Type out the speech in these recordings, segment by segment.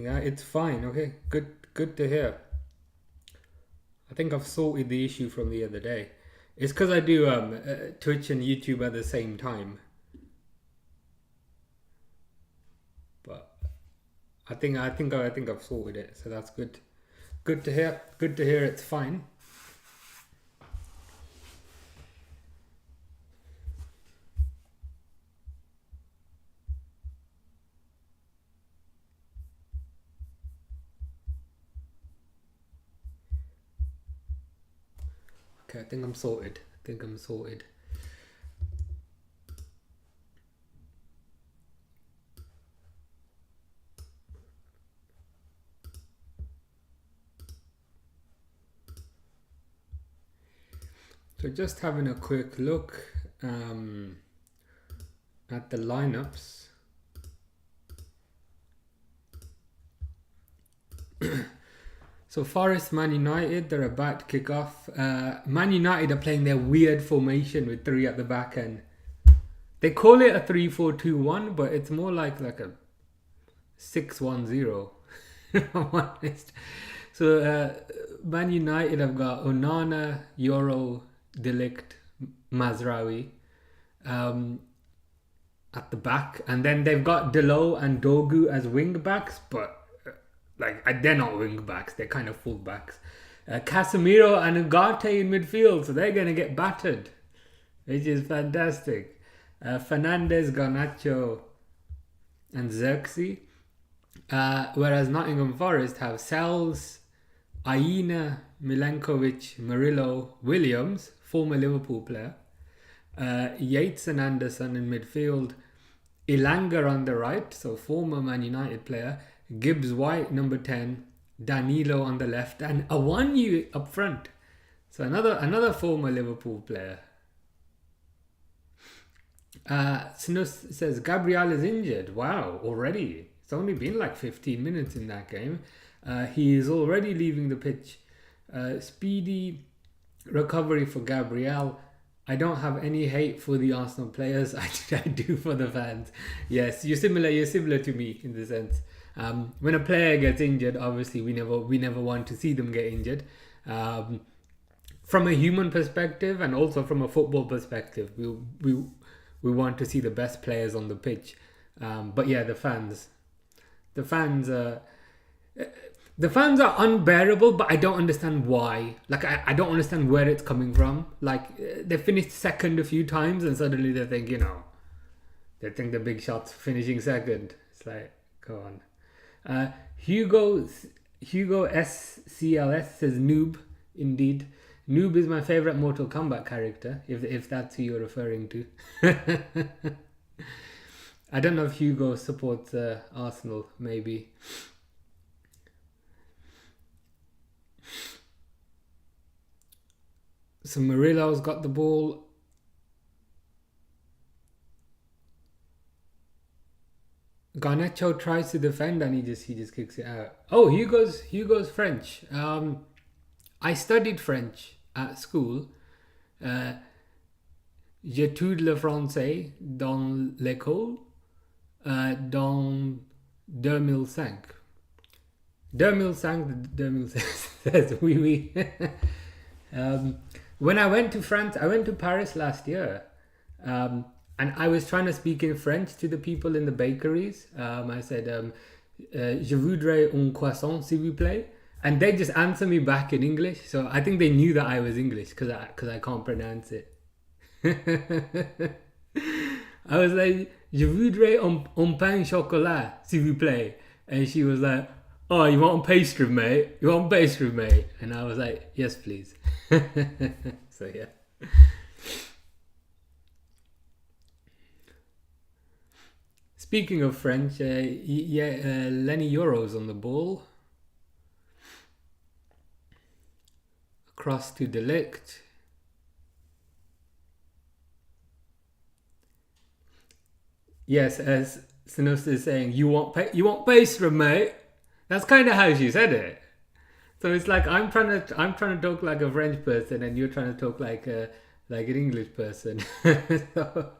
something. It's fine. Okay, good to hear. I think I've sorted the issue from the other day. It's because I do Twitch and YouTube at the same time. But I think I've sorted it, so that's good. Good to hear. Good to hear. It's fine. Okay, I think I'm sorted. So just having a quick look at the lineups. So Forest, Man United, they're about to kick off. Man United are playing their weird formation with three at the back end. They call it a 3-4-2-1, but it's more like a 6-1-0. If I'm honest. So Man United have got Onana, Euro, Delict, Mazraoui at the back, and then they've got Delo and Dogu as wing backs, but they're not wing backs, they're kind of full backs. Casemiro and Ugarte in midfield, so they're going to get battered, which is fantastic. Fernandes, Garnacho and Xerxes. Whereas Nottingham Forest have Sells, Aina, Milenkovic, Murillo, Williams, former Liverpool player, Yates and Anderson in midfield, Ilanga on the right, so former Man United player, Gibbs White number 10, Danilo on the left, and Awanyu up front. So another former Liverpool player. Snus says Gabriel is injured. Wow, already. It's only been like 15 minutes in that game. He is already leaving the pitch. Speedy recovery for Gabriel. I don't have any hate for the Arsenal players. I do for the fans. Yes, you're similar to me in the sense. When a player gets injured, obviously we never want to see them get injured. From a human perspective and also from a football perspective, we want to see the best players on the pitch. But yeah, the fans are unbearable, but I don't understand why. I don't understand where it's coming from. They finished second a few times and suddenly they think, they think the big shot's finishing second. It's like, go on. Hugo SCLS says noob. Indeed, noob is my favorite Mortal Kombat character, if that's who you're referring to. I don't know if Hugo supports Arsenal, maybe. So Murillo's got the ball. Garnacho tries to defend and he just kicks it out. Oh, Hugo's French. I studied French at school. J'étudie le français dans l'école dans 2005. 2005 says oui. When I went to France, I went to Paris last year. And I was trying to speak in French to the people in the bakeries. I said, je voudrais un croissant, s'il vous plaît. And they just answer me back in English. So I think they knew that I was English because I can't pronounce it. I was like, je voudrais un pain chocolat, s'il vous plaît. And she was like, oh, you want a pastry, mate? You want a pastry, mate? And I was like, yes, please. So yeah. Speaking of French, Lenny Euro's on the ball. Across to Delict. Yes, as Sinus is saying, you want pastry, mate. That's kind of how she said it. So it's like I'm trying to talk like a French person, and you're trying to talk like an English person. So,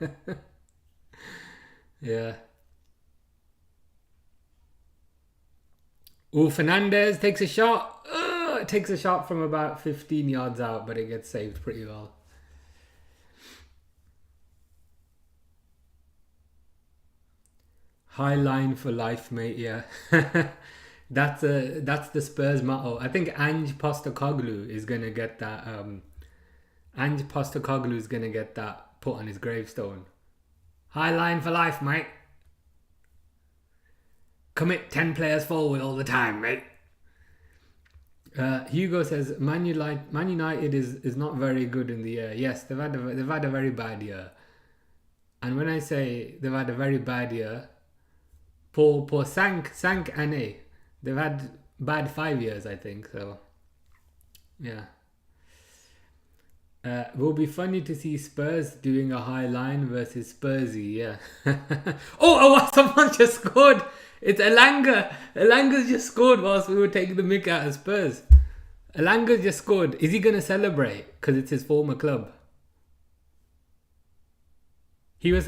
yeah. Ooh, Fernandez takes a shot. Takes a shot from about 15 yards out, but it gets saved pretty well. High line for life, mate. Yeah, that's the Spurs motto. I think Ange Postecoglou is gonna get that. Ange Postecoglou is gonna get that put on his gravestone. High line for life, mate. Commit 10 players forward all the time, mate. Hugo says Man United is not very good in the air. Yes, they've had a very bad year. And when I say they've had a very bad year, for Sank Ane, they've had bad 5 years, I think. So, yeah. Will be funny to see Spurs doing a high line versus Spursy, yeah. Someone just scored. It's Elanga. Elanga's just scored whilst we were taking the mick out of Spurs. Elanga just scored. Is he going to celebrate? Because it's his former club. He was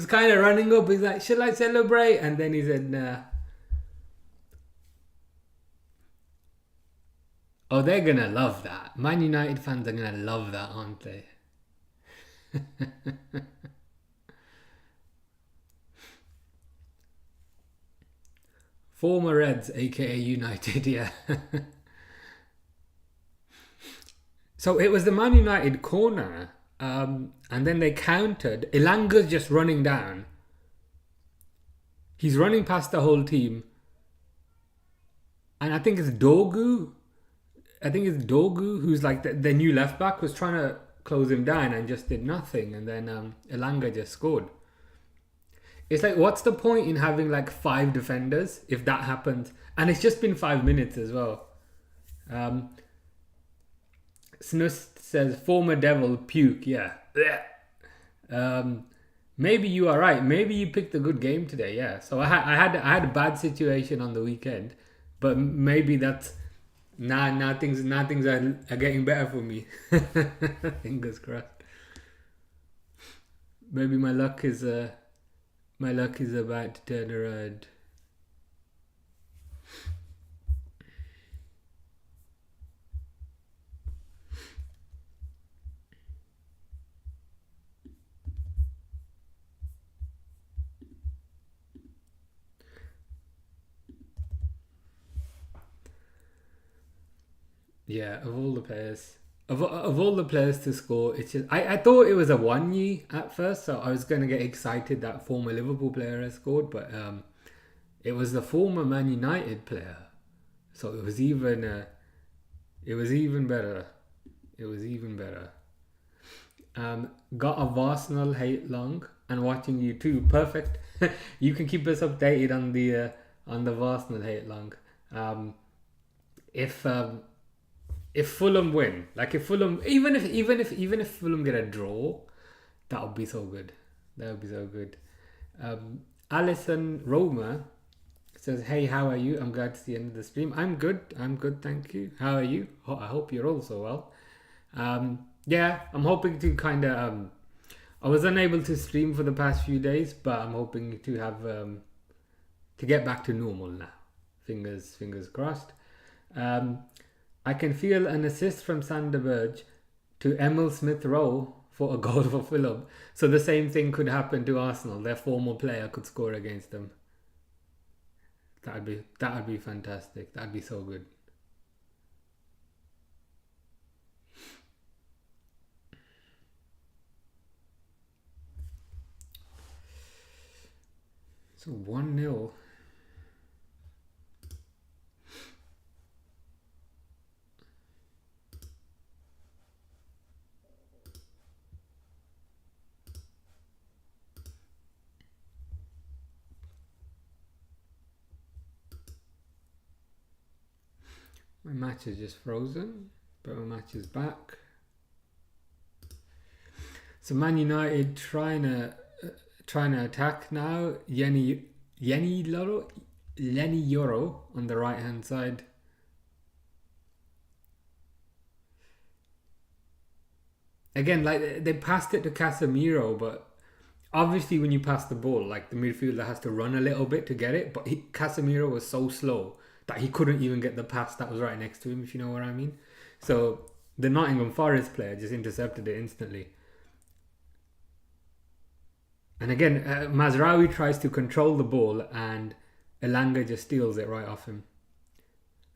kind of running up. He's like, should I celebrate? And then he said, nah. Oh, they're going to love that. Man United fans are going to love that, aren't they? Former Reds, aka United, yeah. So it was the Man United corner, and then they countered. Elanga's just running down. He's running past the whole team. And I think it's Dogu. Who's like the new left back, was trying to close him down and just did nothing. And then Elanga just scored. It's like, what's the point in having like 5 defenders if that happens? And it's just been 5 minutes as well. Snust says, former devil, puke, yeah. Maybe you are right. Maybe you picked a good game today, yeah. So I had a bad situation on the weekend, but maybe that's now things are getting better for me. Fingers crossed. Maybe my luck is about to turn around. Yeah, of all the players, of all the players to score, it's just I thought it was a Wanyi at first, so I was gonna get excited that former Liverpool player has scored, but it was the former Man United player, so it was even better. It was even better. Got a Arsenal hate long and watching you too. Perfect. You can keep us updated on the Arsenal hate long. If Fulham win, like if Fulham, even if Fulham get a draw, that would be so good. That would be so good. Alison Roma says, "Hey, how are you? I'm glad to see you end of the stream. I'm good, thank you. How are you? I hope you're also well. Yeah, I'm hoping to kind of. I was unable to stream for the past few days, but I'm hoping to have to get back to normal now. Fingers crossed. I can feel an assist from Sander Berge to Emil Smith Rowe for a goal for Fulham. So the same thing could happen to Arsenal. Their former player could score against them. That'd be fantastic. That'd be so good. So 1-0. My match is just frozen, but my match is back. So Man United trying to attack now. Lenny Yoro on the right hand side. Again, like they passed it to Casemiro, but obviously when you pass the ball, like the midfielder has to run a little bit to get it. But Casemiro was so slow that he couldn't even get the pass that was right next to him, if you know what I mean. So the Nottingham Forest player just intercepted it instantly. And again, Mazraoui tries to control the ball and Elanga just steals it right off him.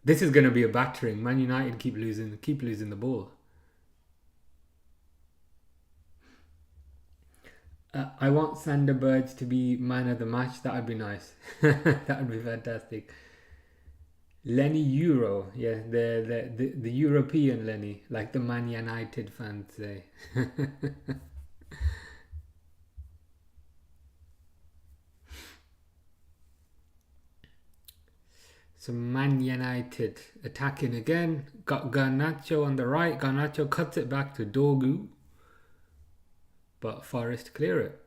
This is going to be a battering. Man United keep losing the ball. I want Sanderberg to be man of the match. That would be nice. That would be fantastic. Lenny Euro, yeah, the European Lenny, like the Man United fans say. So Man United attacking again. Got Garnacho on the right. Garnacho cuts it back to Dogu, but Forest clear it.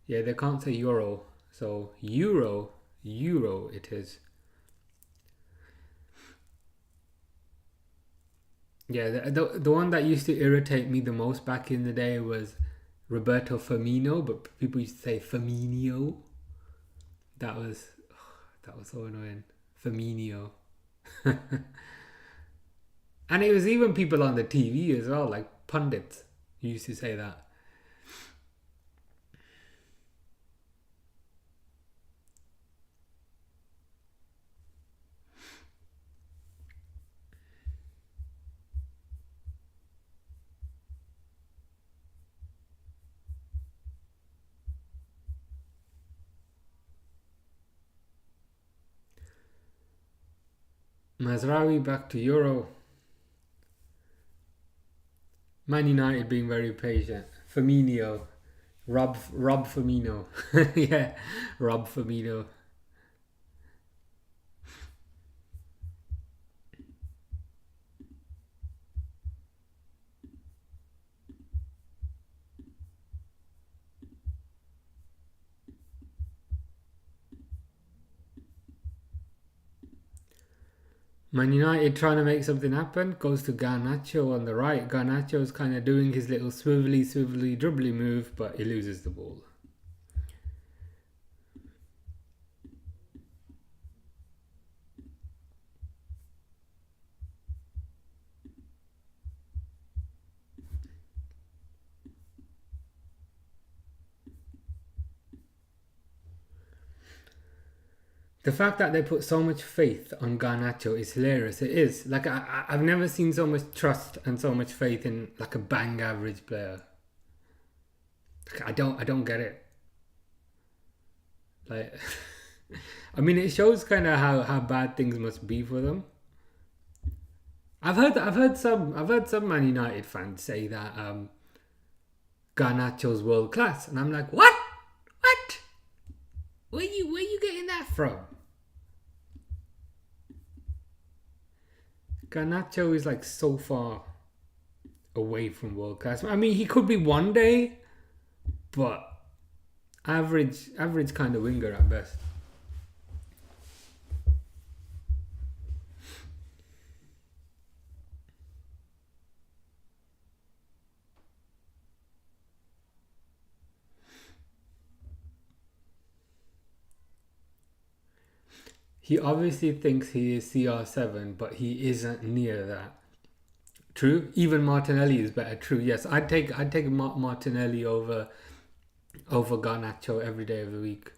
Yeah, they can't say Euro, so Euro it is. Yeah, the one that used to irritate me the most back in the day was Roberto Firmino, but people used to say Firmino. That was so annoying. Firmino. And it was even people on the TV as well, like pundits who used to say that. Mazraoui back to Euro. Man United being very patient. Firmino. Rob Firmino. Yeah, Rob Firmino. Man United trying to make something happen, goes to Garnacho on the right. Garnacho's kind of doing his little swivelly, dribbly move, but he loses the ball. The fact that they put so much faith on Garnacho is hilarious. It is. Like, I've never seen so much trust and so much faith in like a bang average player. Like, I don't get it. Like, I mean, it shows kind of how bad things must be for them. I've heard some Man United fans say that Garnacho's world class, and I'm like, what? Where you getting that from? Garnacho is like so far away from world class. I mean, he could be one day, but average kind of winger at best. He obviously thinks he is CR7, but he isn't near that. True. Even Martinelli is better. True. Yes, I'd take Martinelli over Garnacho every day of the week.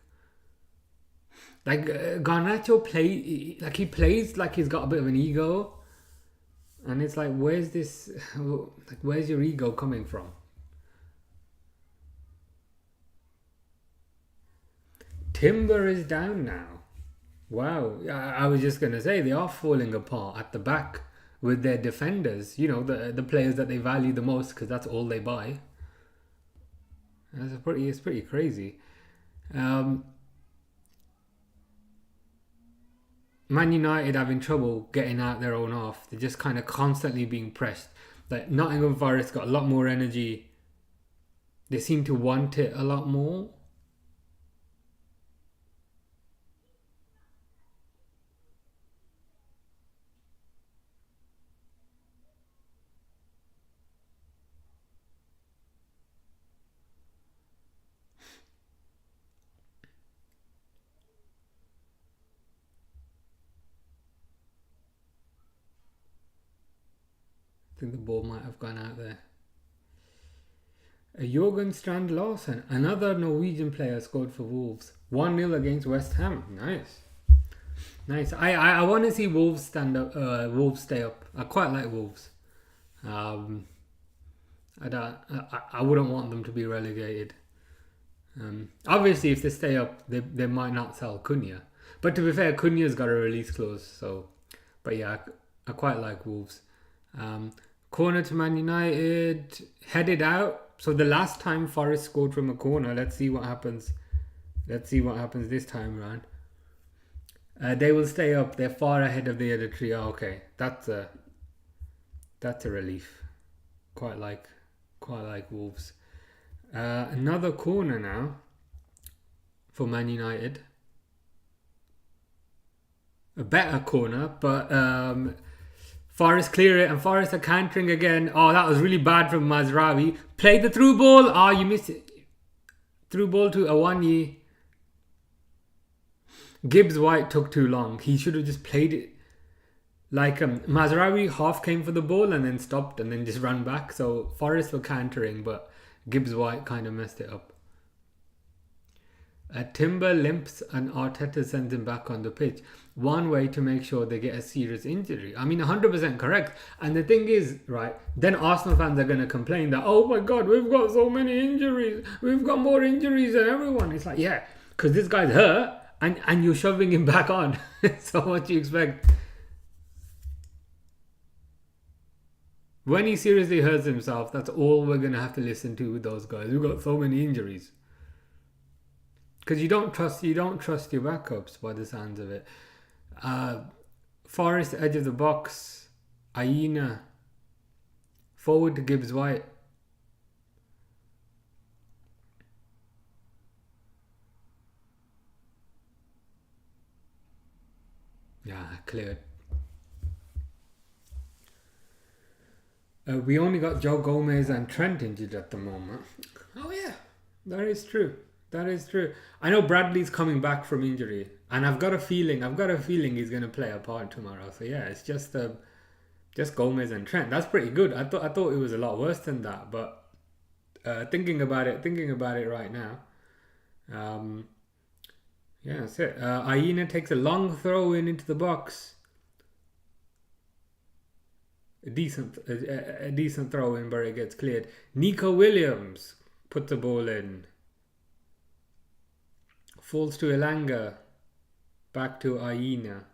Like Garnacho he plays like he's got a bit of an ego, and it's like, where's this? Like, where's your ego coming from? Timber is down now. Wow, I was just gonna say they are falling apart at the back with their defenders. You know, the players that they value the most because that's all they buy. It's pretty crazy. Um, Man United having trouble getting out their own half. They're just kind of constantly being pressed. Like Nottingham Forest got a lot more energy. They seem to want it a lot more. I think the ball might have gone out there. Jorgen Strand Larsen, another Norwegian player, scored for Wolves. 1-0 against West Ham. Nice. Nice. I want to see Wolves stand up. Wolves stay up. I quite like Wolves. I wouldn't want them to be relegated. Obviously, if they stay up, they might not sell Cunha. But to be fair, Cunha's got a release clause. So, but yeah, I quite like Wolves. Corner to Man United, headed out. So the last time Forest scored from a corner, let's see what happens. Let's see what happens this time around. They will stay up. They're far ahead of the other trio. Okay, that's a relief. Quite like Wolves. Another corner now for Man United. A better corner, but Forest clear it, and Forest are cantering again. Oh, that was really bad from Mazraoui. Played the through ball. Oh, you missed it. Through ball to Awani. Gibbs White took too long. He should have just played it. Like Mazraoui half came for the ball and then stopped and then just ran back. So Forest were cantering, but Gibbs White kind of messed it up. Timber limps and Arteta sends him back on the pitch. One way to make sure they get a serious injury. I mean, 100% correct. And the thing is, right, then Arsenal fans are going to complain that, oh my God, we've got so many injuries. We've got more injuries than everyone. It's like, yeah, because this guy's hurt and you're shoving him back on. So what do you expect? When he seriously hurts himself, that's all we're going to have to listen to with those guys. We've got so many injuries. Because you don't trust your backups by the sounds of it. Forest edge of the box. Aina. Forward to Gibbs White. Yeah, cleared. We only got Joe Gomez and Trent injured at the moment. Oh yeah, that is true. That is true. I know Bradley's coming back from injury, and I've got a feeling he's going to play a part tomorrow. So yeah, it's just Gomez and Trent. That's pretty good. I thought it was a lot worse than that, but thinking about it right now, yeah, that's it. Aina takes a long throw into the box. A decent throw in, but it gets cleared. Nico Williams puts the ball in. Falls to Elanga. Back to Aina.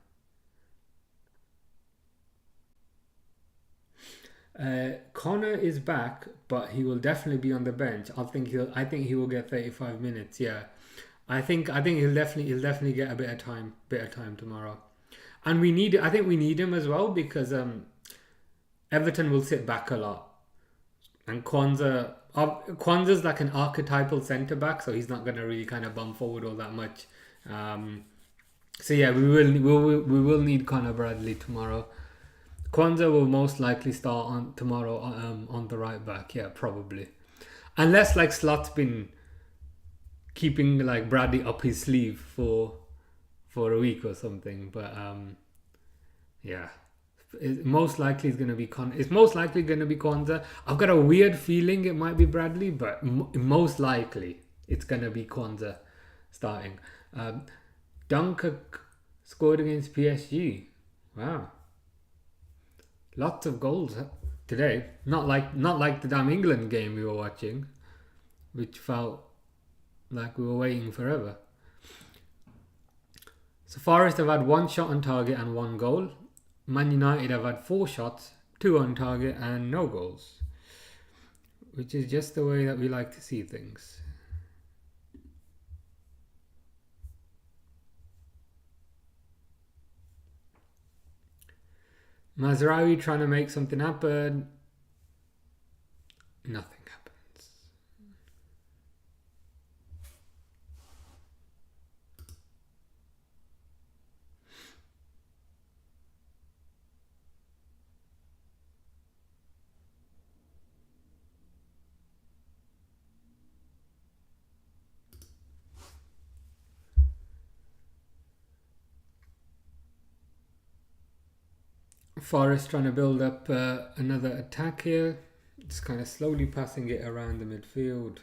Connor is back, but he will definitely be on the bench. I think he will get 35 minutes. Yeah, I think he'll definitely get a bit of time tomorrow. And I think we need him as well because Everton will sit back a lot, and Kwanzaa's like an archetypal centre back, so he's not going to really kind of bump forward all that much. So yeah, we will need Connor Bradley tomorrow. Kwanzaa will most likely start on tomorrow on the right back. Yeah, probably, unless like Slot's been keeping like Bradley up his sleeve for a week or something. But yeah. It's most likely going to be Kwanzaa. I've got a weird feeling it might be Bradley, but most likely it's going to be Kwanzaa starting. Dunkirk scored against PSG. Wow, lots of goals today. Not like the damn England game we were watching, which felt like we were waiting forever. So Forest have had 1 shot on target and 1 goal. Man United have had 4 shots, 2 on target and no goals, which is just the way that we like to see things. Mazraoui trying to make something happen. Nothing happens. Forest trying to build up another attack here. Just kind of slowly passing it around the midfield.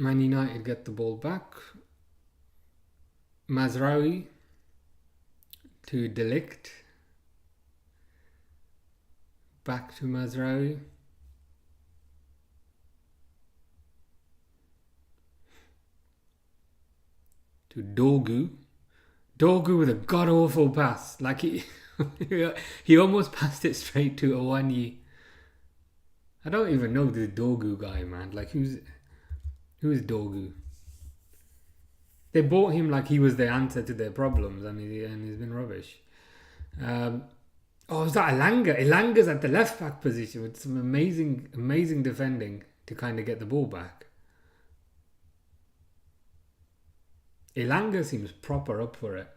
Man United get the ball back. Mazraoui to Delict. Back to Mazraoui. To Dogu. Dogu with a god-awful pass. Like he almost passed it straight to Awani. I don't even know this Dogu guy, man. Like who's Dogu? They bought him like he was the answer to their problems, and he's been rubbish. Is that Elanga? Elanga's at the left back position with some amazing defending to kind of get the ball back. Elanga seems proper up for it.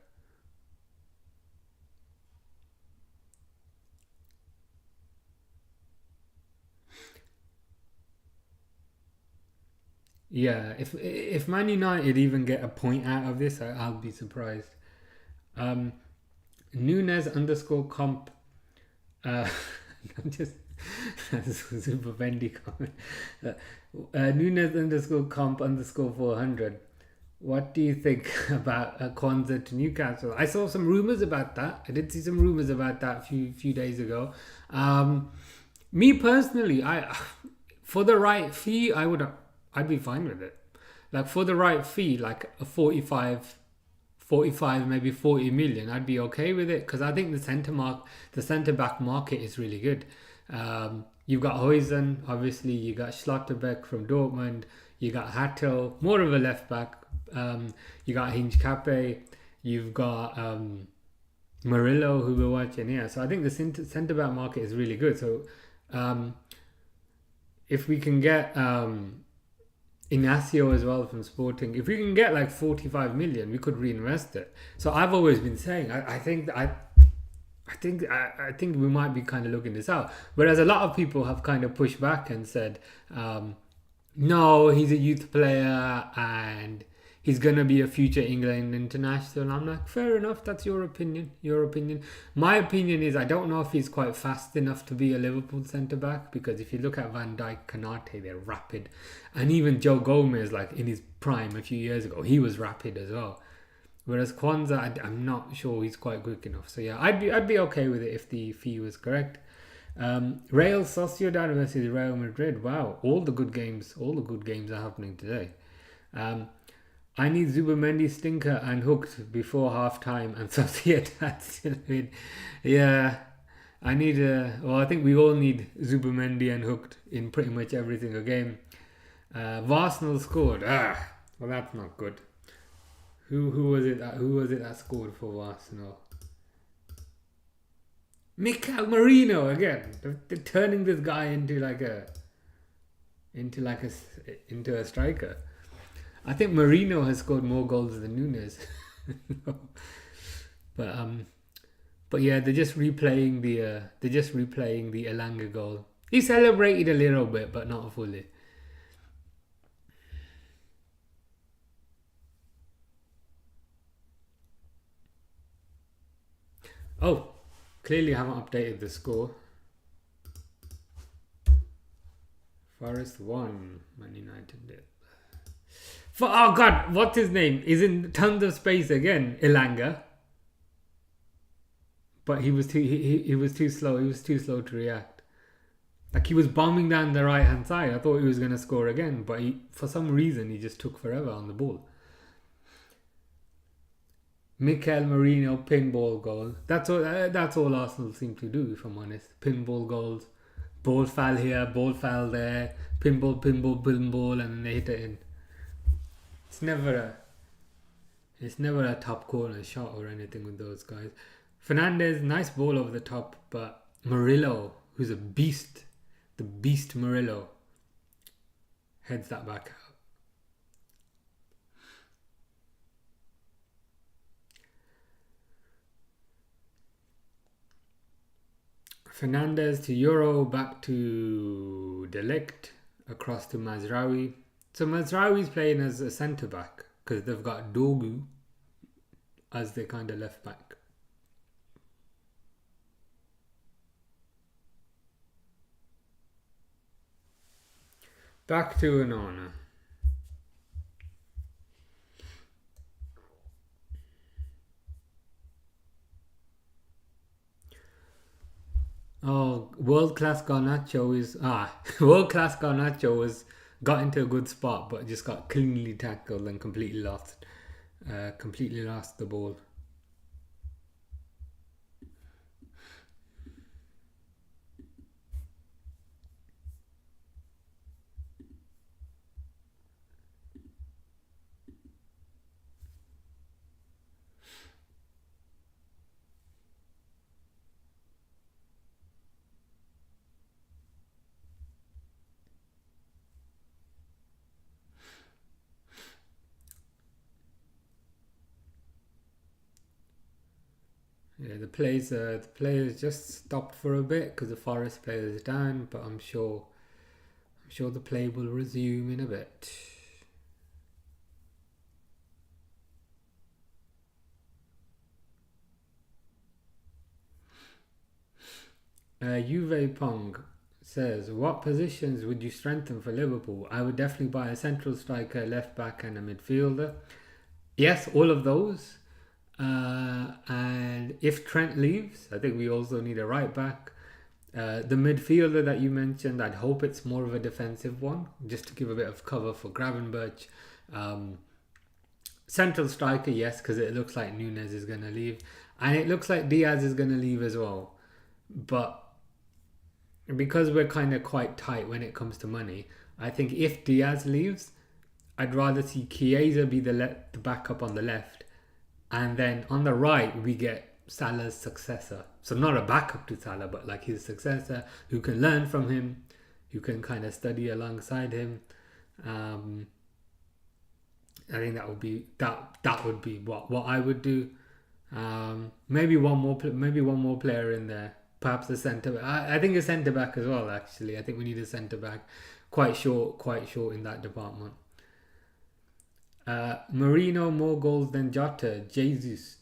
Yeah, if Man United even get a point out of this, I'll be surprised. Nunes _ comp. I'm just super bendy comment. Nunes _ comp _ 400. What do you think about Kwanzaa to Newcastle? I saw some rumours about that. I did see some rumours about that a few days ago. Me personally, for the right fee, I'd be fine with it. Like for the right fee, like a 45, maybe 40 million, I'd be okay with it, because I think the centre back market is really good. You've got Huijsen, obviously. You got Schlotterbeck from Dortmund. You got Hato, more of a left back. You got Hinge Cape. You've got Murillo, who we're watching here. So I think the centre back market is really good. So if we can get Inacio as well from Sporting, if we can get like 45 million, we could reinvest it. So I've always been saying I think we might be kind of looking this out. Whereas a lot of people have kind of pushed back and said, no, he's a youth player and he's going to be a future England international. And I'm like, fair enough, that's your opinion. My opinion is I don't know if he's quite fast enough to be a Liverpool centre-back, because if you look at Van Dijk, Konate, they're rapid. And even Joe Gomez, like in his prime a few years ago, he was rapid as well. Whereas Kwanzaa, I'm not sure he's quite quick enough. So yeah, I'd be okay with it if the fee was correct. Real Sociedad versus Real Madrid. Wow, all the good games are happening today. I need Zubimendi stinker and hooked before half time, and Sociedad still win. Yeah, I think we all need Zubimendi and hooked in pretty much every single game. Arsenal scored. Well, that's not good. Who was it that scored for Arsenal? Mikel Merino again. They're turning this guy into a striker. I think Merino has scored more goals than Nunes. But yeah, they're just replaying the Elanga goal. He celebrated a little bit, but not fully. Oh, clearly haven't updated the score. Forest 1, Man United did. Oh God, what's his name? He's in tons of space again, Elanga. But he was too slow. He was too slow to react. Like he was bombing down the right hand side. I thought he was gonna score again, but for some reason he just took forever on the ball. Mikel Merino pinball goal. That's all Arsenal seem to do, if I'm honest. Pinball goals. Ball foul here, ball foul there. Pinball, and then they hit it in. It's never a top corner shot or anything with those guys. Fernandez, nice ball over the top, but Murillo, who's a beast, the beast Murillo, heads that back out. Fernandez to Euro, back to Delict, across to Mazraoui. So Mazraoui's playing as a centre back because they've got Dogu as their kind of left back. Back to Onana. Oh, world class Garnacho is world class Garnacho was got into a good spot, but just got cleanly tackled and completely lost the ball. Yeah, the players just stopped for a bit because the Forest player is down, but I'm sure the play will resume in a bit. Juve Pong says, what positions would you strengthen for Liverpool? I would definitely buy a central striker, left back, and a midfielder. Yes, all of those. And if Trent leaves, I think we also need a right back. The midfielder that you mentioned, I'd hope it's more of a defensive one, just to give a bit of cover for Gravenberch. Central striker, yes, because it looks like Nunes is going to leave. And it looks like Diaz is going to leave as well. But because we're kind of quite tight when it comes to money, I think if Diaz leaves, I'd rather see Chiesa be the backup on the left. And then on the right, we get Salah's successor. So not a backup to Salah, but like his successor who can learn from him, who can kind of study alongside him. I think that would be what I would do. Maybe one more player in there. Perhaps a centre. I think a centre back as well. Actually, I think we need a centre back. Quite short in that department. Marino more goals than Jota. Jesus.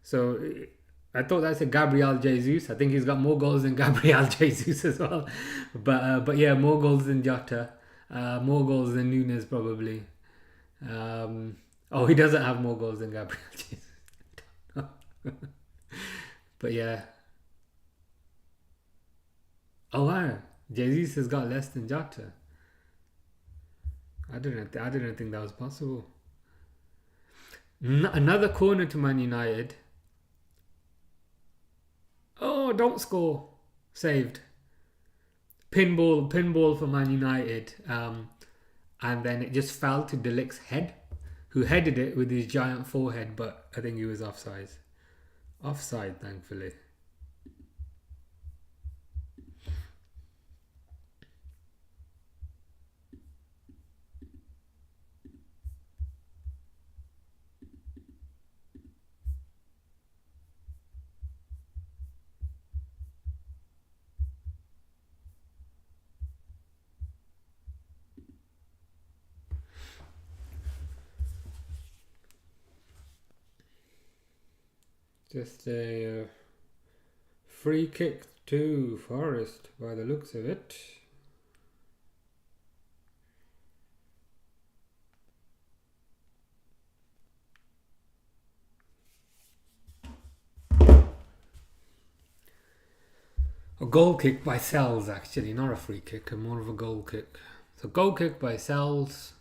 So I thought that's a Gabriel Jesus. I think he's got more goals than Gabriel Jesus as well. But yeah, more goals than Jota. More goals than Nunes probably. He doesn't have more goals than Gabriel Jesus. But yeah. Oh wow, Jesus has got less than Jota. I didn't think that was possible. Another corner to Man United. Oh, don't score. Saved. Pinball for Man United. And then it just fell to De Ligt's head, who headed it with his giant forehead, but I think he was offside. Offside, thankfully. Just a free kick to Forest by the looks of it. A goal kick by Sells, actually, not a free kick, more of a goal kick. So goal kick by Sells.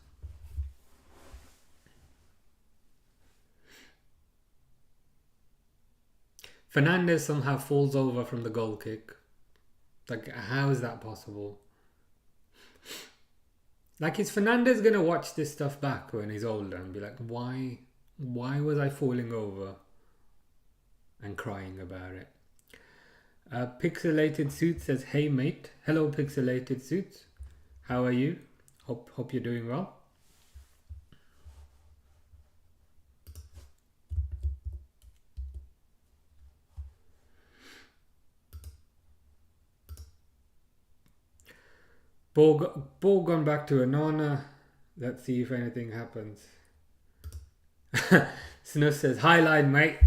Fernandez somehow falls over from the goal kick. Like, how is that possible? Like, is Fernandez going to watch this stuff back when he's older and be like, why was I falling over? And crying about it. Pixelated Suit says, hey mate. Hello Pixelated Suits. How are you? Hope you're doing well. Ball gone back to Anona. Let's see if anything happens. Snus says, "Highline, mate.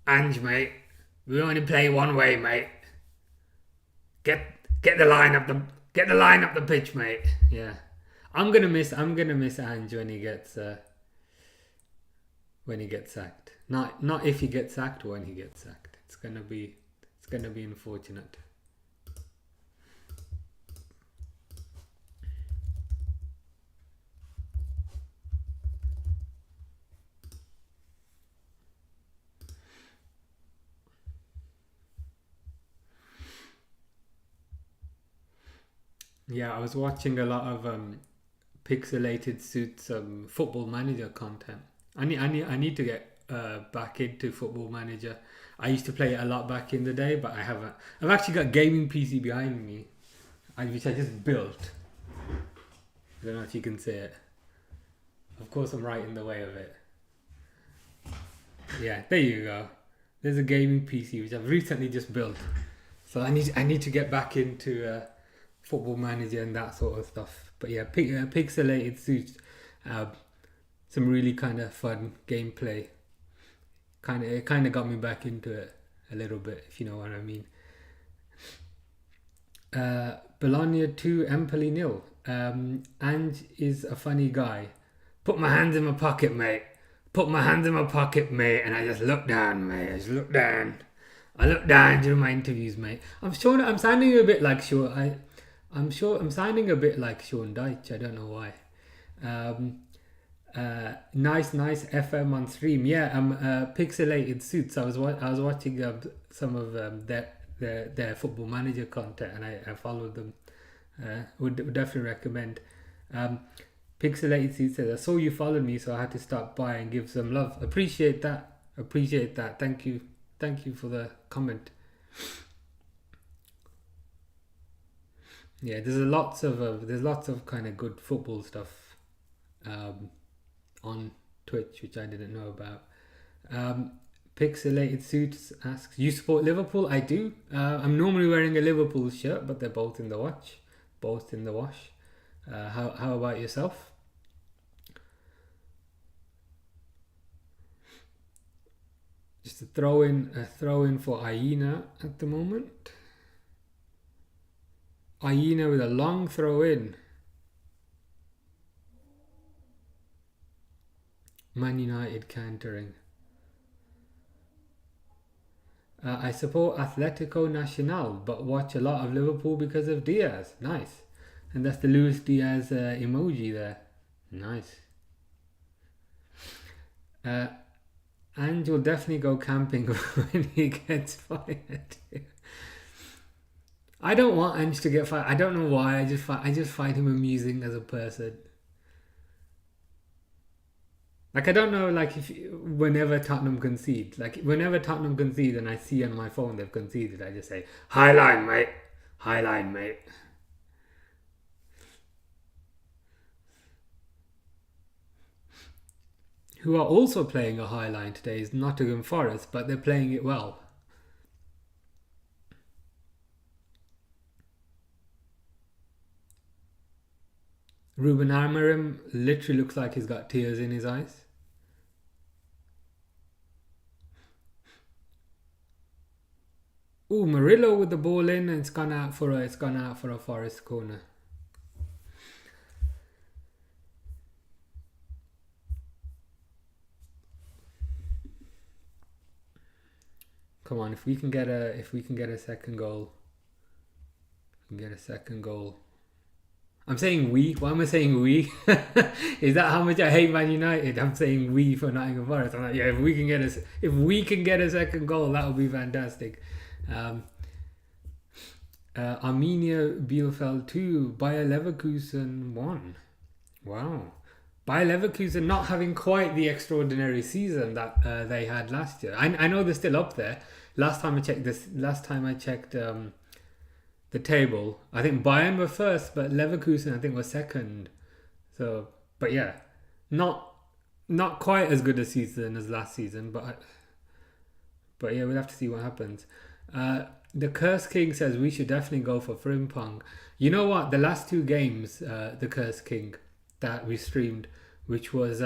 Ange, mate. We only play one way, mate. Get the line up the pitch, mate." Yeah, I'm gonna miss Ange when he gets sacked. Not if he gets sacked, when he gets sacked. It's gonna be unfortunate. Yeah, I was watching a lot of pixelated suits football manager content. I need to get back into football manager. I used to play it a lot back in the day, but I haven't. I've actually got gaming PC behind me, which I just built. I don't know if you can see it. Of course, I'm right in the way of it. Yeah, there you go. There's a gaming PC which I've recently just built. So I need to get back into football manager and that sort of stuff. But yeah, pixelated suits, some really kind of fun gameplay. It kind of got me back into it a little bit, if you know what I mean. Bologna 2, Empoli 0. Ange is a funny guy. Put my hands in my pocket, mate. Put my hands in my pocket, mate. And I just look down, mate. I look down during my interviews, mate. I'm sure I'm sounding a bit like Sean. I'm sure I'm sounding a bit like Sean Dyche. I don't know why. Nice FM on stream. Yeah, pixelated suits. I was watching some of their football manager content, and I followed them. Would definitely recommend. Pixelated suits says, "I saw you followed me, so I had to stop by and give some love." Appreciate that. Thank you for the comment. Yeah, there's lots of kind of good football stuff on Twitch, which I didn't know about. Pixelated Suits asks, "You support Liverpool?" I do. I'm normally wearing a Liverpool shirt, but they're both in the wash. How about yourself? Just a throw in for Aina at the moment. Aina with a long throw in. Man United cantering. I support Atletico Nacional, but watch a lot of Liverpool because of Diaz. Nice. And that's the Luis Diaz emoji there. Nice. And you'll definitely go camping when he gets fired. I don't want Ange to get fired. I don't know why. I just find him amusing as a person. Like, I don't know, like, whenever Tottenham concede and I see on my phone they've conceded, I just say, Highline, mate. Who are also playing a highline today is Nottingham Forest, but they're playing it well. Ruben Amorim literally looks like he's got tears in his eyes. Ooh, Murillo with the ball in, and it's gone out for a Forest corner. Come on, if we can get a second goal. I'm saying we. Why am I saying we? Is that how much I hate Man United? I'm saying we for Nottingham Forest. I'm like, yeah, if we can get a second goal, that would be fantastic. Arminia Bielefeld 2, Bayer Leverkusen 1. Wow. Bayer Leverkusen not having quite the extraordinary season that they had last year. I know they're still up there. Last time I checked the table, I think Bayern were first, but Leverkusen I think was second. So, but yeah, not quite as good a season as last season, but yeah, we'll have to see what happens. The Curse King says we should definitely go for Frimpong. You know what? The last two games, the Curse King that we streamed, which was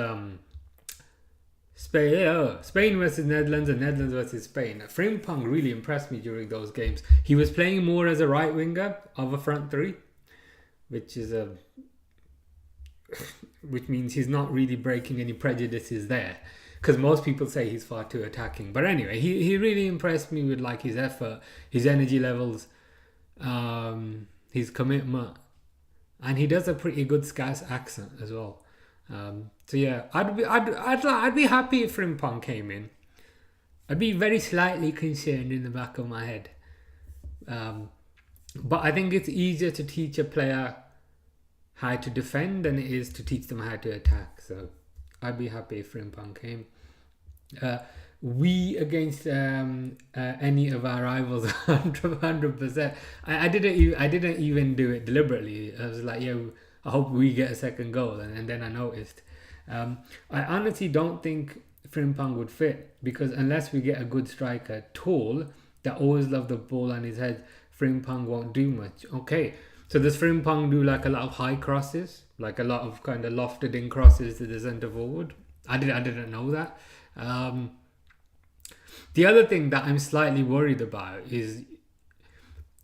Spain versus Netherlands and Netherlands versus Spain. Frimpong really impressed me during those games. He was playing more as a right winger of a front three, which is which means he's not really breaking any prejudices there, because most people say he's far too attacking. But anyway, he really impressed me with like his effort, his energy levels, his commitment, and he does a pretty good Scouse accent as well. So yeah, I'd be happy if Frimpong came in. I'd be very slightly concerned in the back of my head, but I think it's easier to teach a player how to defend than it is to teach them how to attack. So I'd be happy if Frimpong came. We against any of our rivals, 100%. I didn't even do it deliberately. I was like, yo, I hope we get a second goal, and then I noticed. I honestly don't think Frimpong would fit, because unless we get a good striker, tall, that always love the ball on his head, Frimpong won't do much. Okay, so does Frimpong do like a lot of high crosses, like a lot of kind of lofted in crosses to the centre forward? I didn't know that. The other thing that I'm slightly worried about is,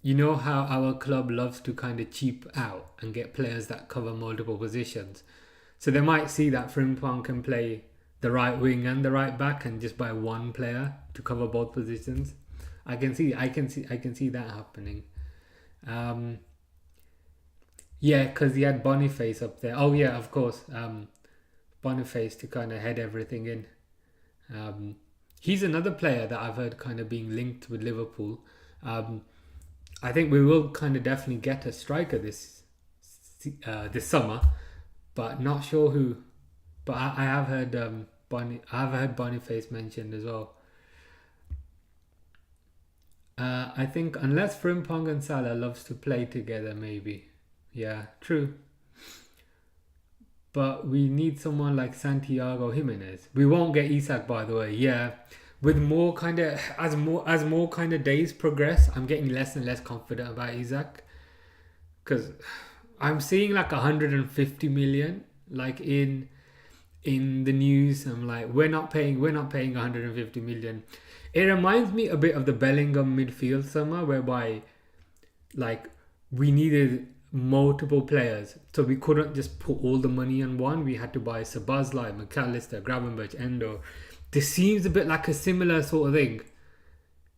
you know how our club loves to kind of cheap out and get players that cover multiple positions. So they might see that Frimpong can play the right wing and the right back and just buy one player to cover both positions. I can see that happening. Yeah, because he had Boniface up there. Oh yeah, of course. Boniface to kind of head everything in. He's another player that I've heard kind of being linked with Liverpool. I think we will kind of definitely get a striker this summer, but not sure who. But I have heard Boniface mentioned as well. I think unless Frimpong and Salah loves to play together, maybe. Yeah, true. But we need someone like Santiago Jimenez. We won't get Isak, by the way. Yeah, with more kind of as more kind of days progress, I'm getting less and less confident about Isak, because I'm seeing like 150 million like in the news. I'm like, we're not paying 150 million. It reminds me a bit of the Bellingham midfield summer, whereby like we needed multiple players, so we couldn't just put all the money on one. We had to buy Szoboszlai, McAllister, Gravenberch, Endo. This seems a bit like a similar sort of thing,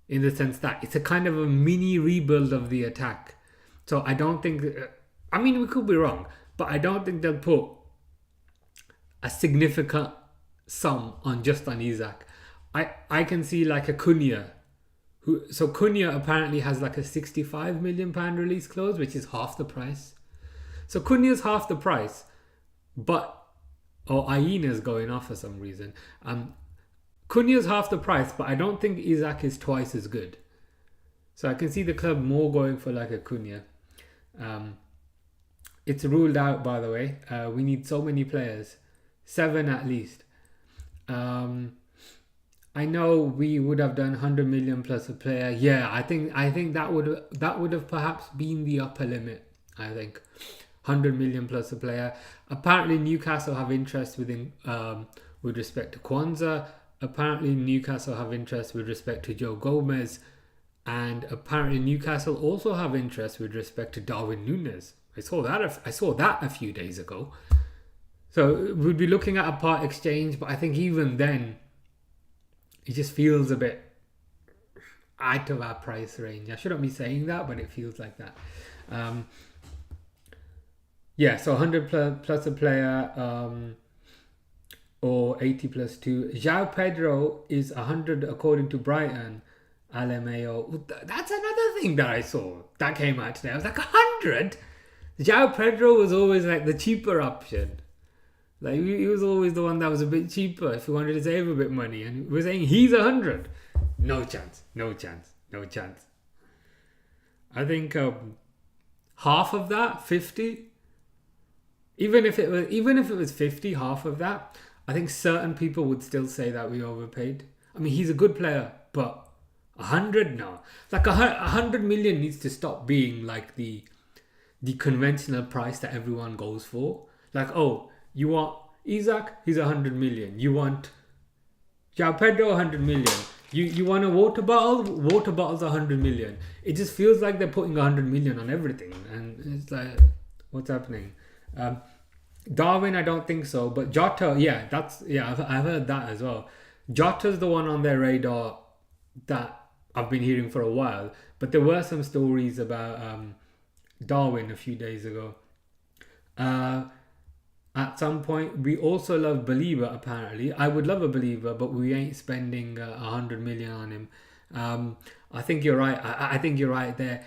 in the sense that it's a kind of a mini rebuild of the attack. So I don't think, I mean, we could be wrong, but I don't think they'll put a significant sum on Isak. I can see like a Cunha. So Cunha apparently has like a £65 million release clause, which is half the price. So Cunha's half the price, but Aina's going off for some reason. Cunha's half the price, but I don't think Isak is twice as good. So I can see the club more going for like a Cunha. It's ruled out, by the way. We need so many players, 7 at least. I know we would have done 100 million plus a player. Yeah, I think that would have perhaps been the upper limit. I think 100 million plus a player. Apparently Newcastle have interest with respect to Kwanzaa. Apparently Newcastle have interest with respect to Joe Gomez, and apparently Newcastle also have interest with respect to Darwin Núñez. I saw that a few days ago. So we'd be looking at a part exchange, but I think even then, it just feels a bit out of our price range. I shouldn't be saying that, but it feels like that. Yeah, so 100 plus a player, or 80 plus 2. João Pedro is 100 according to Brighton. LMAO. That's another thing that I saw that came out today. I was like, 100? João Pedro was always like the cheaper option. Like he was always the one that was a bit cheaper if you wanted to save a bit of money, and we're saying he's 100. No chance. I think half of that, 50. Even if it was 50, half of that, I think certain people would still say that we overpaid. I mean, he's a good player, but 100 now. Like 100 million needs to stop being like the conventional price that everyone goes for. Like, oh, you want Isaac? He's 100 million. You want João Pedro? 100 million. You want a water bottle? Water bottle's 100 million. It just feels like they're putting 100 million on everything, and it's like, what's happening? Darwin, I don't think so, but Jota, I've heard that as well. Jota's the one on their radar that I've been hearing for a while, but there were some stories about Darwin a few days ago. At some point, we also love Believer. Apparently, I would love a Believer, but we ain't spending 100 million on him. I think you're right. I think you're right there.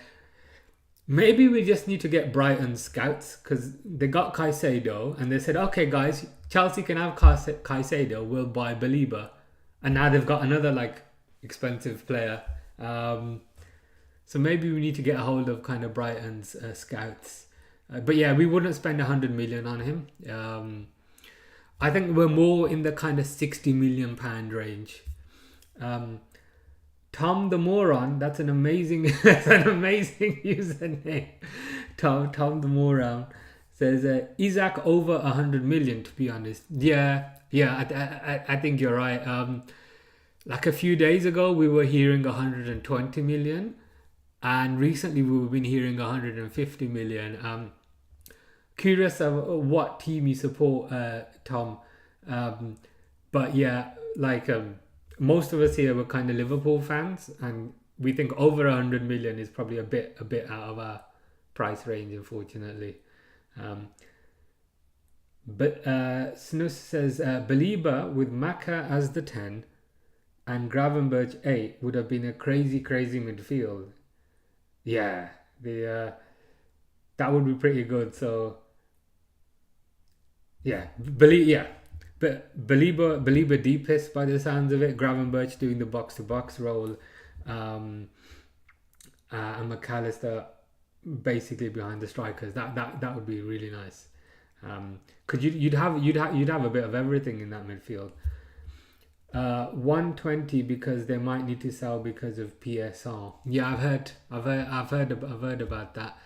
Maybe we just need to get Brighton scouts, because they got Caicedo and they said, okay, guys, Chelsea can have Caicedo. We'll buy Believer, and now they've got another like expensive player. So maybe we need to get a hold of kind of Brighton's scouts. But yeah, we wouldn't spend 100 million on him. I think we're more in the kind of 60 million pound range. Tom the Moron, that's an amazing username. Tom the Moron says Isaac over 100 million, to be honest. I think you're right. Like a few days ago, we were hearing 120 million, and recently we've been hearing 150 million. Curious of what team you support, Tom. But yeah, like most of us here were kind of Liverpool fans, and we think over 100 million is probably a bit out of our price range, unfortunately. But Snus says Belieber with Maka as the 10 and Gravenberch 8 would have been a crazy midfield. Yeah, that would be pretty good. So yeah, but Belieber deepest by the sounds of it. Gravenberch doing the box to box role, and McAllister basically behind the strikers. That would be really nice. Cause you'd have a bit of everything in that midfield. 120 because they might need to sell because of PSR. Yeah, I've heard about that.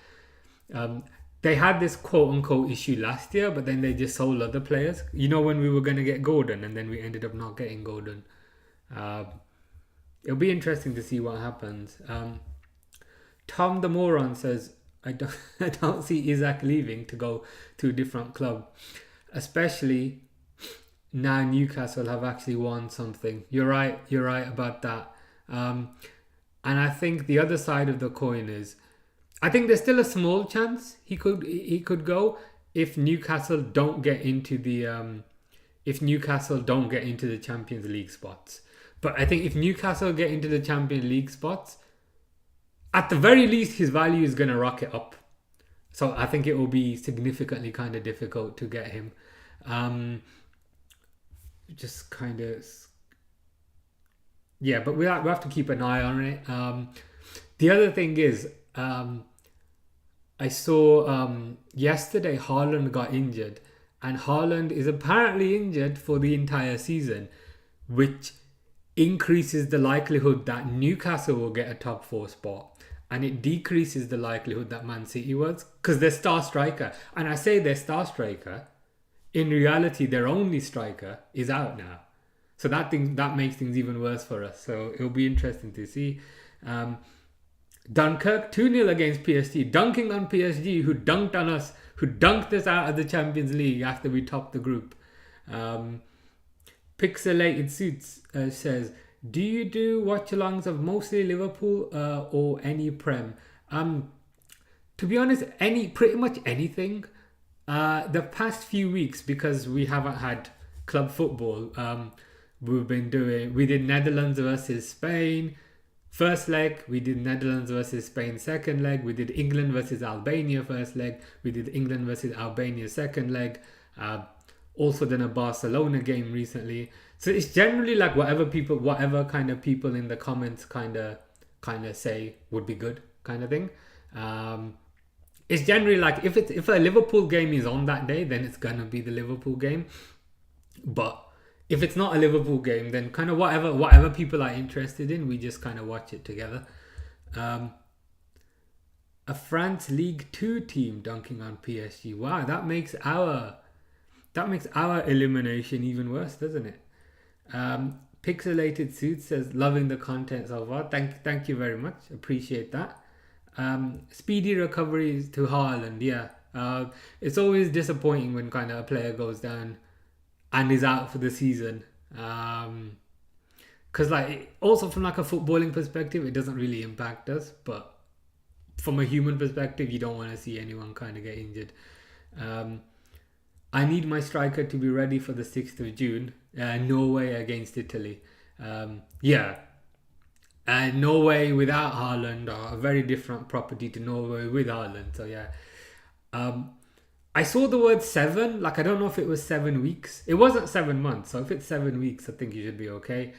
They had this quote unquote issue last year, but then they just sold other players. You know, when we were going to get Gordon and then we ended up not getting Gordon. It'll be interesting to see what happens. Tom the Moron says, I don't see Isaac leaving to go to a different club, especially now Newcastle have actually won something. You're right about that. And I think the other side of the coin is, I think there's still a small chance he could go if Newcastle don't get into the Champions League spots. But I think if Newcastle get into the Champions League spots, at the very least his value is going to rocket up. So I think it will be significantly kind of difficult to get him. Just kind of, yeah, but we have to keep an eye on it. The other thing is, I saw yesterday Haaland got injured, and Haaland is apparently injured for the entire season, which increases the likelihood that Newcastle will get a top 4 spot, and it decreases the likelihood that Man City was, because their star striker, and I say their star striker, in reality their only striker is out now, so that makes things even worse for us. So it'll be interesting to see. Dunkirk 2-0 against PSG, dunking on PSG, who dunked on us, who dunked us out of the Champions League after we topped the group. Pixelated Suits says, do you do watch-alongs of mostly Liverpool or any Prem? To be honest, pretty much anything. The past few weeks, because we haven't had club football, we did Netherlands versus Spain first leg, we did Netherlands versus Spain second leg, we did England versus Albania first leg, we did England versus Albania second leg, also done a Barcelona game recently. So it's generally like whatever kind of people in the comments kind of say would be good kind of thing. It's generally like if a Liverpool game is on that day, then it's gonna be the Liverpool game. But if it's not a Liverpool game, then kind of whatever people are interested in, we just kind of watch it together. Um, a France League Two team dunking on PSG. Wow, that makes our elimination even worse, doesn't it? Pixelated Suit says loving the content so far. Thank you very much. Appreciate that. Speedy recovery to Haaland. Yeah, it's always disappointing when kind of a player goes down and is out for the season. Because like also from like a footballing perspective, it doesn't really impact us, but from a human perspective, you don't want to see anyone kind of get injured. I need my striker to be ready for the 6th of June. Norway against Italy. Yeah. Norway without Haaland are a very different property to Norway with Haaland. So yeah. I saw the word 7. Like, I don't know if it was 7 weeks. It wasn't 7 months. So if it's 7 weeks, I think you should be okay.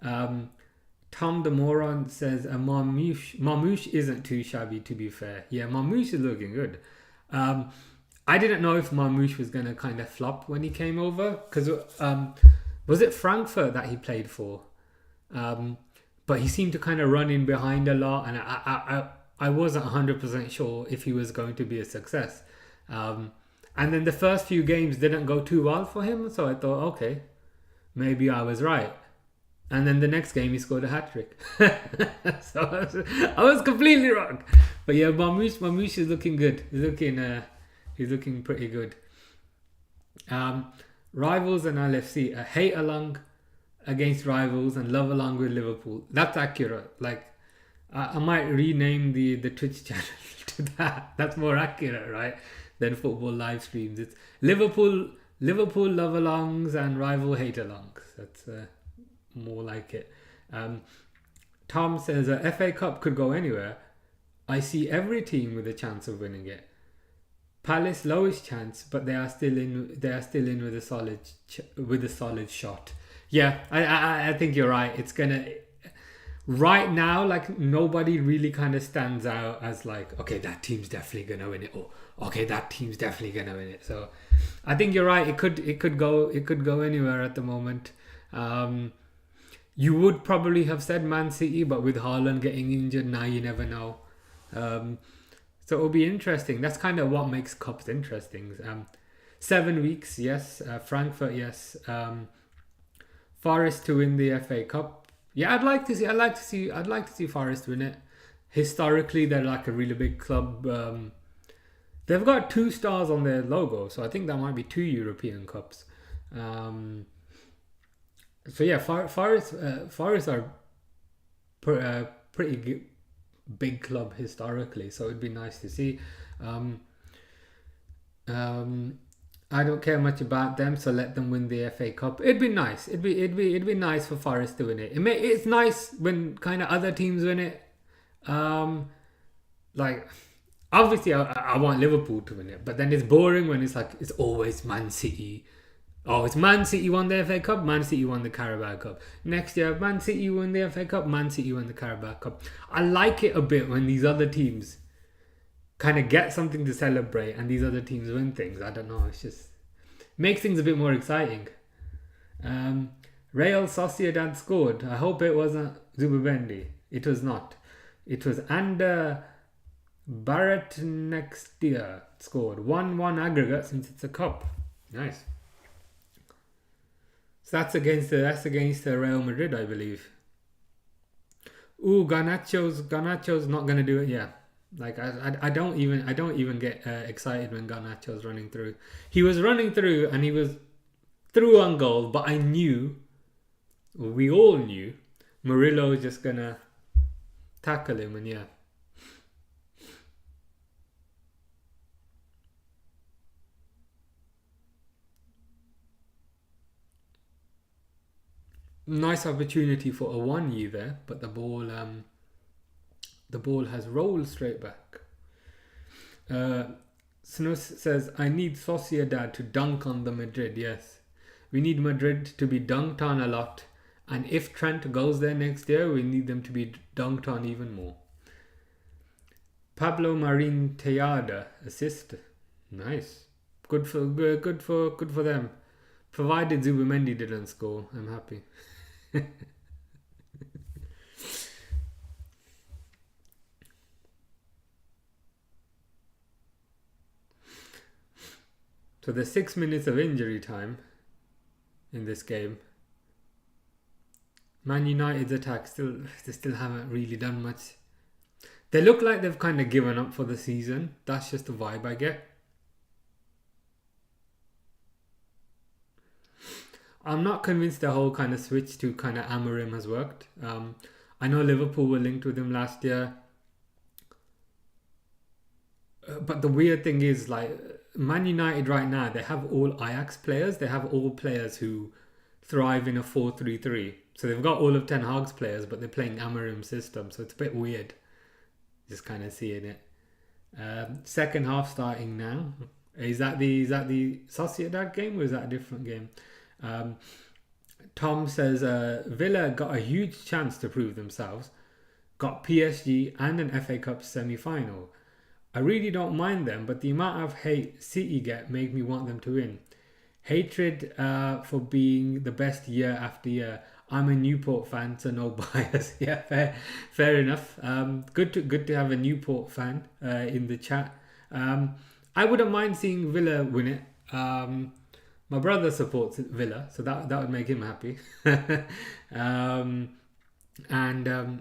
Tom the Moron says, Marmouche isn't too shabby, to be fair. Yeah, Marmouche is looking good. I didn't know if Marmouche was going to kind of flop when he came over. Because was it Frankfurt that he played for? But he seemed to kind of run in behind a lot. And I wasn't 100% sure if he was going to be a success. And then the first few games didn't go too well for him. So I thought, okay, maybe I was right. And then the next game he scored a hat-trick. So I was completely wrong. But yeah, Marmouche is looking good. He's looking pretty good. Rivals and LFC. A hate along against rivals and love along with Liverpool. That's accurate. Like, I might rename the Twitch channel to that. That's more accurate, right? Than football live streams. It's Liverpool love alongs and rival hate alongs. That's more like it. Tom says FA Cup could go anywhere. I see every team with a chance of winning it. Palace lowest chance, but they are still in with a solid shot. Yeah, I think you're right. It's gonna right now, like, nobody really kind of stands out as like, okay, that team's definitely gonna win it, or okay, that team's definitely gonna win it. So I think you're right. It could go anywhere at the moment. You would probably have said Man City, but with Haaland getting injured, now you never know. So it'll be interesting. That's kind of what makes cups interesting. 7 weeks, yes. Frankfurt, yes. Forest to win the FA Cup. Yeah, I'd like to see Forest win it. Historically, they're like a really big club. They've got 2 stars on their logo, so I think that might be 2 European Cups. So yeah, Forest are pretty big club historically, so it'd be nice to see. I don't care much about them, so let them win the FA Cup. It'd be nice. It'd be nice for Forest to win it. It's nice when kind of other teams win it. Like, obviously I want Liverpool to win it, but then it's boring when it's like it's always Man City. Oh, it's Man City won the FA Cup, Man City won the Carabao Cup. Next year, Man City won the FA Cup, Man City won the Carabao Cup. I like it a bit when these other teams kind of get something to celebrate and these other teams win things. I don't know, it's just makes things a bit more exciting. Real Sociedad scored. I hope it wasn't Zubimendi. It was not. It was Ander Barrett next year scored. 1-1 aggregate since it's a cup. Nice. So that's against Real Madrid, I believe. Ooh, Garnacho's not gonna do it. Yeah, like I don't even get excited when Garnacho's running through. He was running through and he was through on goal, but we all knew, Murillo was just gonna tackle him, and yeah. Nice opportunity for a 1-year there, but the ball has rolled straight back. Snus says, I need Sociedad to dunk on the Madrid. Yes, we need Madrid to be dunked on a lot, and if Trent goes there next year, we need them to be dunked on even more. Pablo Marin Tejada assist. Nice. Good for them. Provided Zubimendi didn't score, I'm happy. So there's 6 minutes of injury time in this game. Man United's attack they still haven't really done much. They look like they've kind of given up for the season. That's just the vibe I get. I'm not convinced the whole kind of switch to kind of Amorim has worked. I know Liverpool were linked with him last year. But the weird thing is, like, Man United right now, they have all Ajax players. They have all players who thrive in a 4-3-3. So they've got all of Ten Hag's players, but they're playing Amorim's system. So it's a bit weird. Just kind of seeing it. Second half starting now. Is that the Sociedad game, or is that a different game? Tom says Villa got a huge chance to prove themselves. Got PSG and an FA Cup semi-final. I really don't mind them, but the amount of hate City get make me want them to win. Hatred for being the best year after year. I'm a Newport fan, so no bias. Yeah, fair enough. Good to have a Newport fan in the chat. I wouldn't mind seeing Villa win it. My brother supports Villa, so that would make him happy. And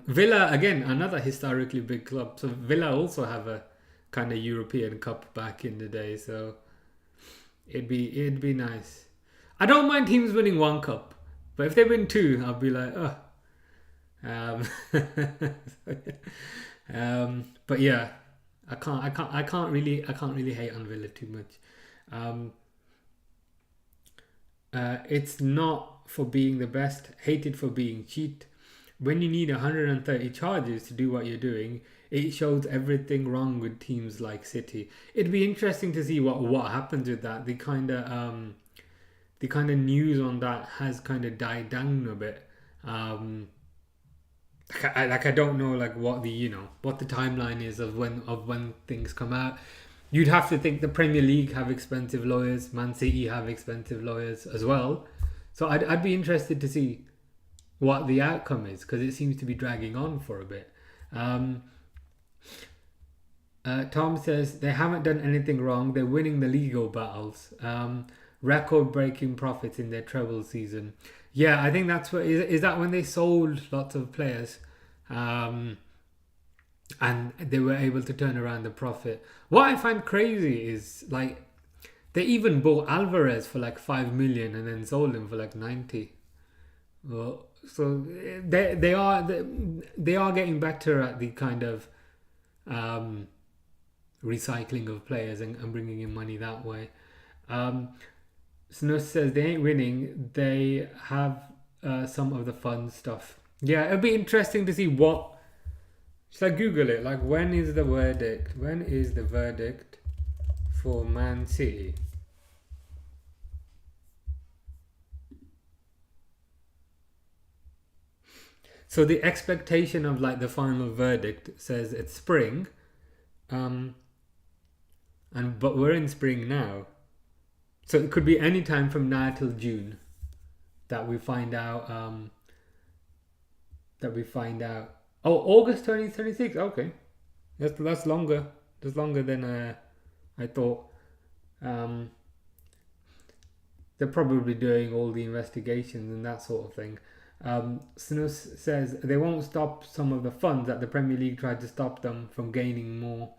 Villa, again, another historically big club. So Villa also have a kind of European Cup back in the day, so it'd be nice. I don't mind teams winning one cup, but if they win two, I'll be like, oh. But yeah, I can't really hate on Villa too much. It's not for being the best, hated for being cheat. When you need 130 charges to do what you're doing, it shows everything wrong with teams like City. It'd be interesting to see what happens with that. The kind of news on that has kind of died down a bit. I don't know what the timeline is of when things come out. You'd have to think the Premier League have expensive lawyers, Man City have expensive lawyers as well. So I'd be interested to see what the outcome is, because it seems to be dragging on for a bit. Tom says they haven't done anything wrong. They're winning the legal battles. Record-breaking profits in their treble season. Yeah, I think that's what is that when they sold lots of players, and they were able to turn around the profit. What I find crazy is they even bought Alvarez for 5 million and then sold him for 90. Well, so they are getting better at the kind of recycling of players and bringing in money that way. Snus says they ain't winning. They have some of the fun stuff. Yeah, it'll be interesting to see what. Should I Google it? When is the verdict? When is the verdict for Man City? So the expectation of the final verdict says it's spring, but we're in spring now, so it could be any time from now till June that we find out. Oh, August 2026. Okay, that's longer. That's longer than I thought. They're probably doing all the investigations and that sort of thing. Snus says they won't stop some of the funds that the Premier League tried to stop them from gaining more.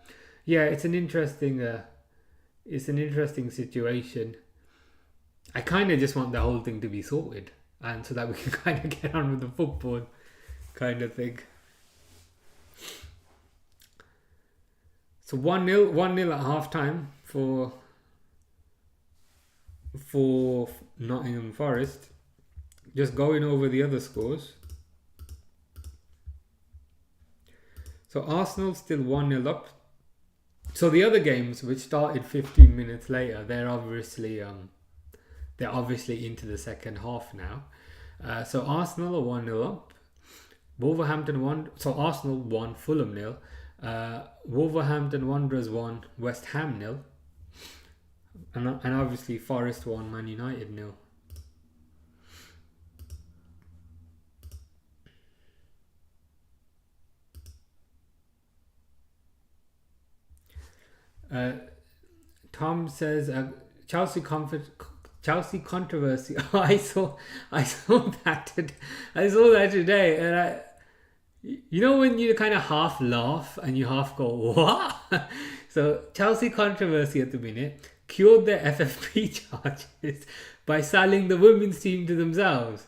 Yeah, it's an interesting situation. I kind of just want the whole thing to be sorted, and so that we can kind of get on with the football kind of thing. So 1-0 at half time for Nottingham Forest. Just going over the other scores. So Arsenal still 1-0 up. So the other games, which started 15 minutes later, they're obviously into the second half now. So Arsenal are 1-0 up. Wolverhampton won. So Arsenal won, Fulham 0. Wolverhampton Wanderers won, West Ham 0. And obviously Forest won, Man United 0. Uh, Tom says Chelsea Chelsea controversy. Oh, I saw that I saw that today, and you know when you kind of half laugh and you half go what? So Chelsea controversy at the minute cured their FFP charges by selling the women's team to themselves.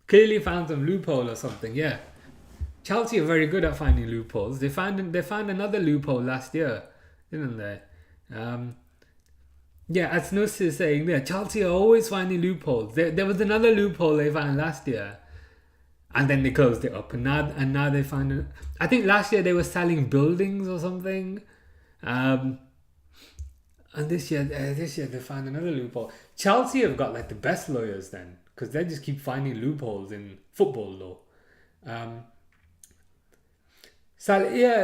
Clearly found some loophole or something. Yeah, Chelsea are very good at finding loopholes. They found another loophole last year, didn't they? Yeah, as Nus is saying there, Chelsea are always finding loopholes. There was another loophole they found last year, and then they closed it up. And now they found. I think last year they were selling buildings or something, and this year they found another loophole. Chelsea have got like the best lawyers then, because they just keep finding loopholes in football law. Yeah,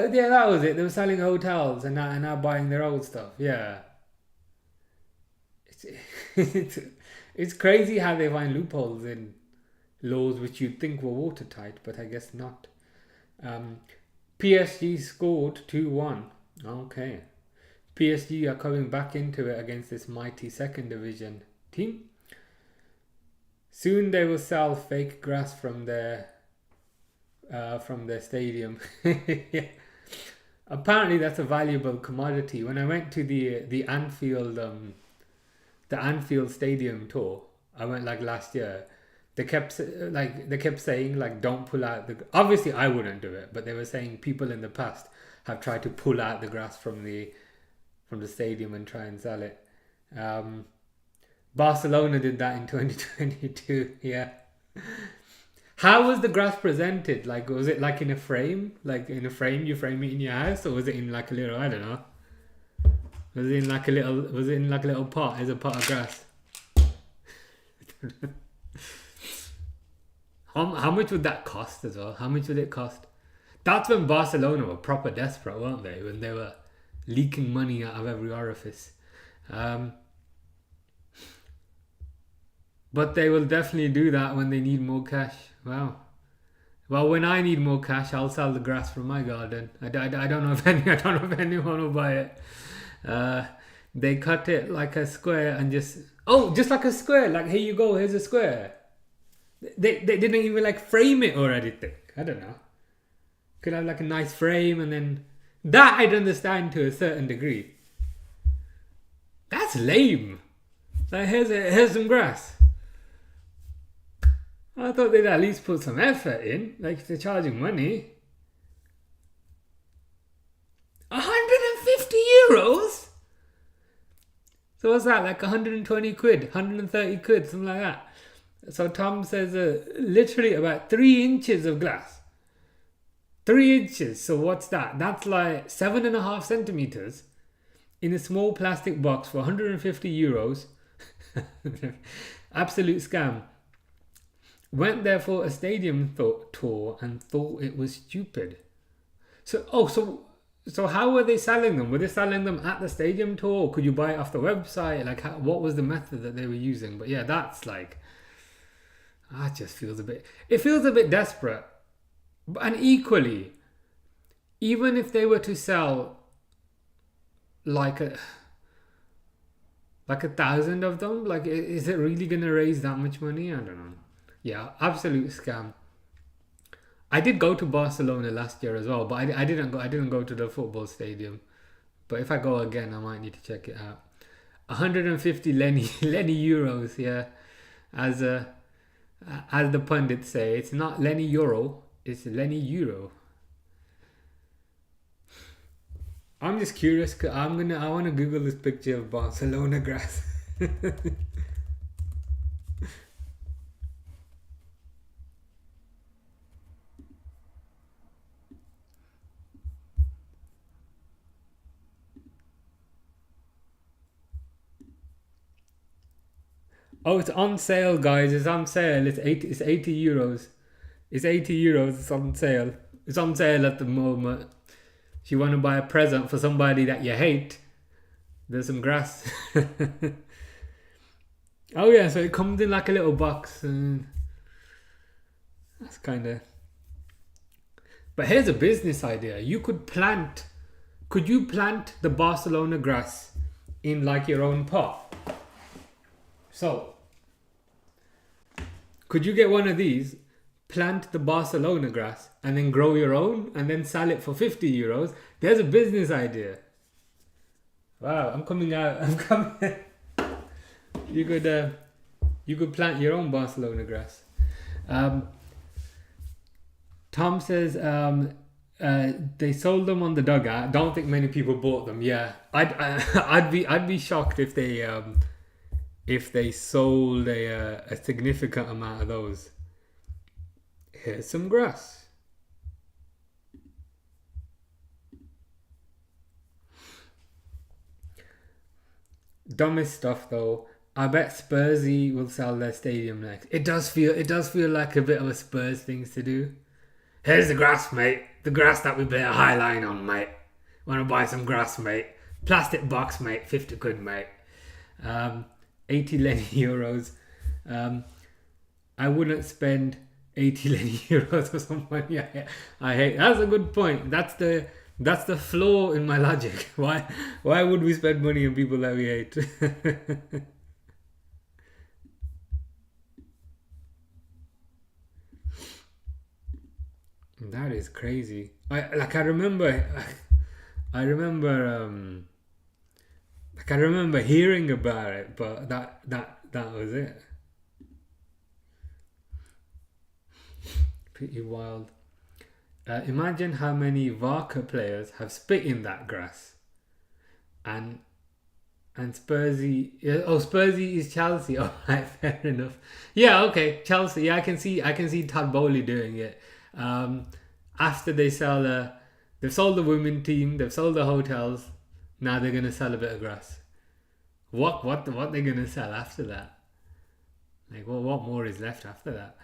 that was it. They were selling hotels and now buying their old stuff. Yeah. It's crazy how they find loopholes in laws which you'd think were watertight, but I guess not. PSG scored 2-1. Okay. PSG are coming back into it against this mighty second division team. Soon they will sell fake grass from their stadium. Yeah. Apparently that's a valuable commodity. When I went to the Anfield Stadium tour, I went like last year. They kept saying like don't pull out the. Obviously, I wouldn't do it, but they were saying people in the past have tried to pull out the grass from the stadium and try and sell it. Barcelona did that in 2022. Yeah. How was the grass presented? Like, was it like in a frame? Like in a frame, you frame it in your house, or was it in like a little? I don't know. Was it in like a little pot? As a pot of grass? How much would that cost as well? How much would it cost? That's when Barcelona were proper desperate, weren't they? When they were leaking money out of every orifice. But they will definitely do that when they need more cash. Wow. Well, when I need more cash, I'll sell the grass from my garden. I don't know if anyone will buy it. They cut it like a square and just like a square. Like, here you go, here's a square. They didn't even like frame it or anything. I don't know. Could have like a nice frame, and then that I'd understand to a certain degree. That's lame. Like, here's some grass. I thought they'd at least put some effort in. Like, if they're charging money. 150 euros? So what's that? Like 120 quid, 130 quid, something like that. So Tom says literally about 3 inches of glass. 3 inches. So what's that? That's like 7.5 centimeters in a small plastic box for 150 euros. Absolute scam. Went there for a stadium tour and thought it was stupid. So how were they selling them? Were they selling them at the stadium tour? Or could you buy it off the website? Like, what was the method that they were using? But yeah, that's like, that just feels a bit desperate. And equally, even if they were to sell like 1,000 of them, like, is it really going to raise that much money? I don't know. Yeah, absolute scam. I did go to Barcelona last year as well, but I didn't go to the football stadium. But if I go again, I might need to check it out. 150 Lenny euros, yeah. As the pundits say, it's not Lenny Euro, it's Lenny Euro. I'm just curious. I want to Google this picture of Barcelona grass. Oh, it's on sale, guys. It's on sale. It's 80 euros. It's 80 euros. It's on sale. It's on sale at the moment. If you want to buy a present for somebody that you hate, there's some grass. Oh yeah, so it comes in like a little box. And that's kind of... But here's a business idea. You could plant could you plant the Barcelona grass in like your own pot? So, could you get one of these, plant the Barcelona grass, and then grow your own, and then sell it for 50 euros? There's a business idea. Wow, I'm coming out. I'm coming. You could plant your own Barcelona grass. Tom says they sold them on the dugout. Don't think many people bought them. Yeah, I'd be shocked if they sold a significant amount of those. Here's some grass. Dumbest stuff though. I bet Spursy will sell their stadium next. It does feel like a bit of a Spurs thing to do. Here's the grass, mate. The grass that we play a high line on, mate. Wanna buy some grass, mate? Plastic box, mate. 50 quid, mate. 80 Lenny euros. I wouldn't spend 80 Lenny euros or something. Yeah, I hate. That's a good point. That's the flaw in my logic. Why would we spend money on people that we hate? That is crazy. I remember hearing about it, but that was it. Pretty wild. Imagine how many Varka players have spit in that grass. And Spursy, Spursy is Chelsea. All right, fair enough. Yeah, okay, Chelsea. Yeah, I can see Todd Bowley doing it. After they've sold the women team, they've sold the hotels. Now they're gonna sell a bit of grass. What they're gonna sell after that? Like, well, what more is left after that?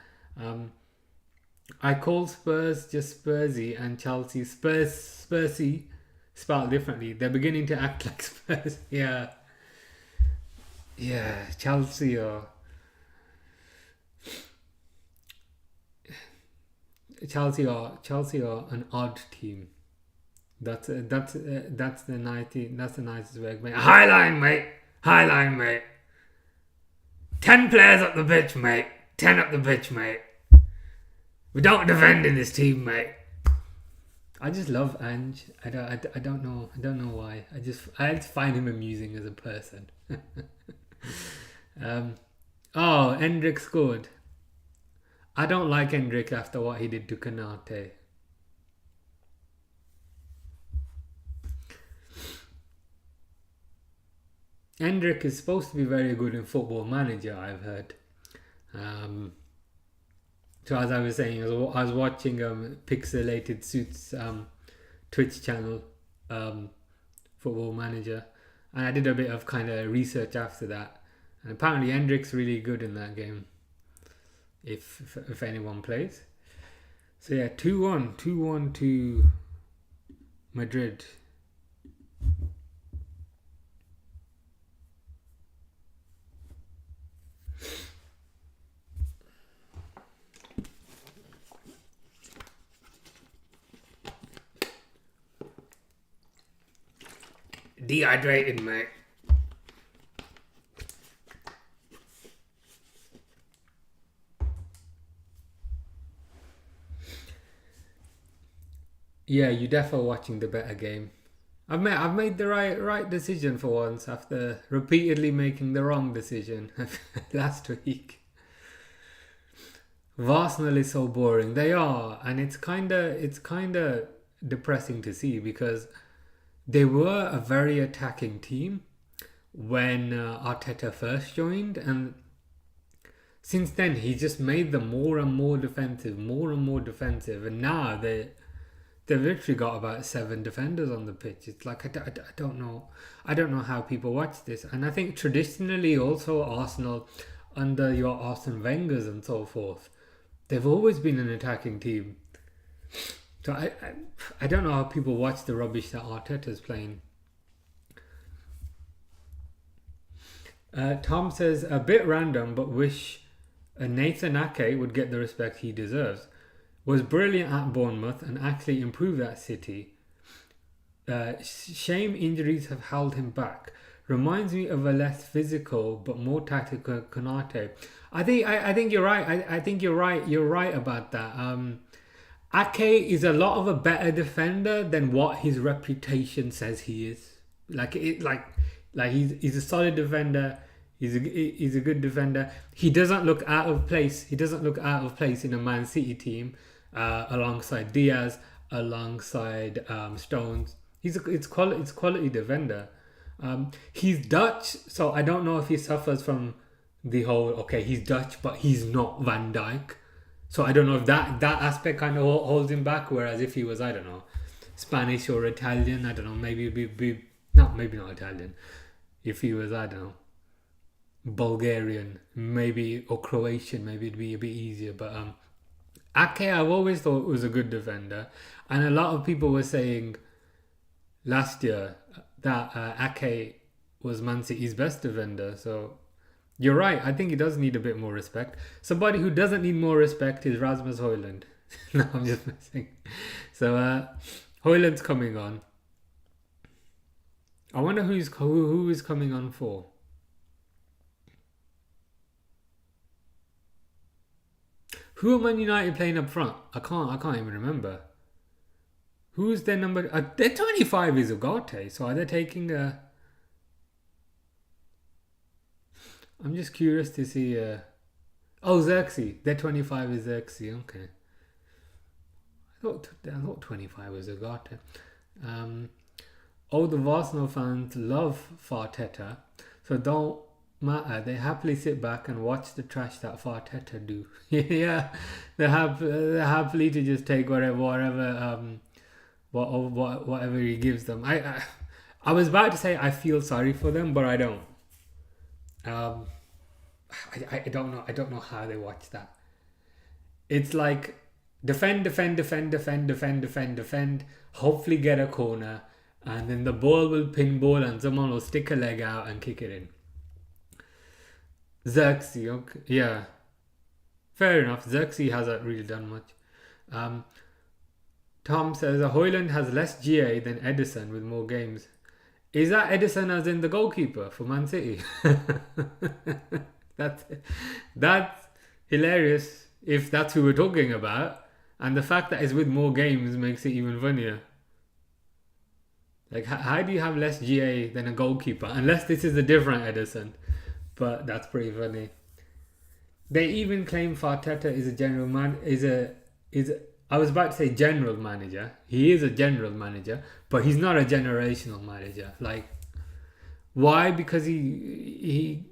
I call Spurs just Spursy and Chelsea Spursy spelled differently. They're beginning to act like Spurs. Yeah, Chelsea are an odd team. That's the nicest way. Mate. High line, mate. 10 players up the pitch, mate. 10 up the pitch, mate. We don't defend in this team, mate. I just love Ange. I don't know why. I just find him amusing as a person. Endrick scored. I don't like Endrick after what he did to Kanate. Endrick is supposed to be very good in Football Manager, I've heard. So as I was saying, I was watching Pixelated Suits Twitch channel, Football Manager, and I did a bit of kind of research after that. And apparently Endrick's really good in that game, if anyone plays. So yeah, 2-1 to Madrid. Dehydrated, mate. Yeah, you're definitely watching the better game. I've made the right decision for once after repeatedly making the wrong decision last week. Arsenal is so boring. They are, and it's kinda depressing to see because they were a very attacking team when Arteta first joined, and since then he's just made them more and more defensive, and now they've literally got about 7 defenders on the pitch. It's like I don't know how people watch this, and I think traditionally also Arsenal under your Arsene Wengers and so forth, they've always been an attacking team. So I don't know how people watch the rubbish that Arteta's playing. Tom says, a bit random, but wish Nathan Ake would get the respect he deserves. Was brilliant at Bournemouth and actually improved at City. Shame injuries have held him back. Reminds me of a less physical but more tactical Konate. I think you're right. I think you're right. You're right about that. Ake is a lot of a better defender than what his reputation says he is. Like he's a solid defender. He's a good defender. He doesn't look out of place. He doesn't look out of place in a Man City team alongside Diaz, alongside Stones. It's quality defender. He's Dutch, so I don't know if he suffers from the whole okay he's Dutch but he's not Van Dijk. So I don't know if that aspect kind of holds him back. Whereas if he was, I don't know, Spanish or Italian, I don't know, maybe it'd be no, maybe not Italian. If he was, I don't know, Bulgarian, maybe, or Croatian, maybe it'd be a bit easier. But Ake, I've always thought was a good defender, and a lot of people were saying last year that Ake was Man City's best defender. So you're right. I think he does need a bit more respect. Somebody who doesn't need more respect is Rasmus Højlund. No, I'm just messing. So Højlund's coming on. I wonder who is coming on for. Who are Man United playing up front? I can't even remember. Who's their number? Their 25 is Ugarte. So are they taking a? I'm just curious to see. Oh, Xerxes. Their 25 is Xerxes. Okay. I thought 25 was Ugarte. All the Arsenal fans love Farteta, so don't matter. They happily sit back and watch the trash that Farteta do. Yeah, they're happily to just take whatever he gives them. I was about to say I feel sorry for them, but I don't. I don't know. I don't know how they watch that. It's like defend. Hopefully get a corner. And then the ball will pinball and someone will stick a leg out and kick it in. Xerxes, okay. Yeah. Fair enough. Xerxes hasn't really done much. Tom says, Højlund has less GA than Edison with more games. Is that Edison as in the goalkeeper for Man City? That's hilarious if that's who we're talking about. And the fact that it's with more games makes it even funnier. Like, how do you have less GA than a goalkeeper? Unless this is a different Edison. But that's pretty funny. They even claim Farteta is a general man. I was about to say general manager. He is a general manager, but he's not a generational manager. Like, why? Because he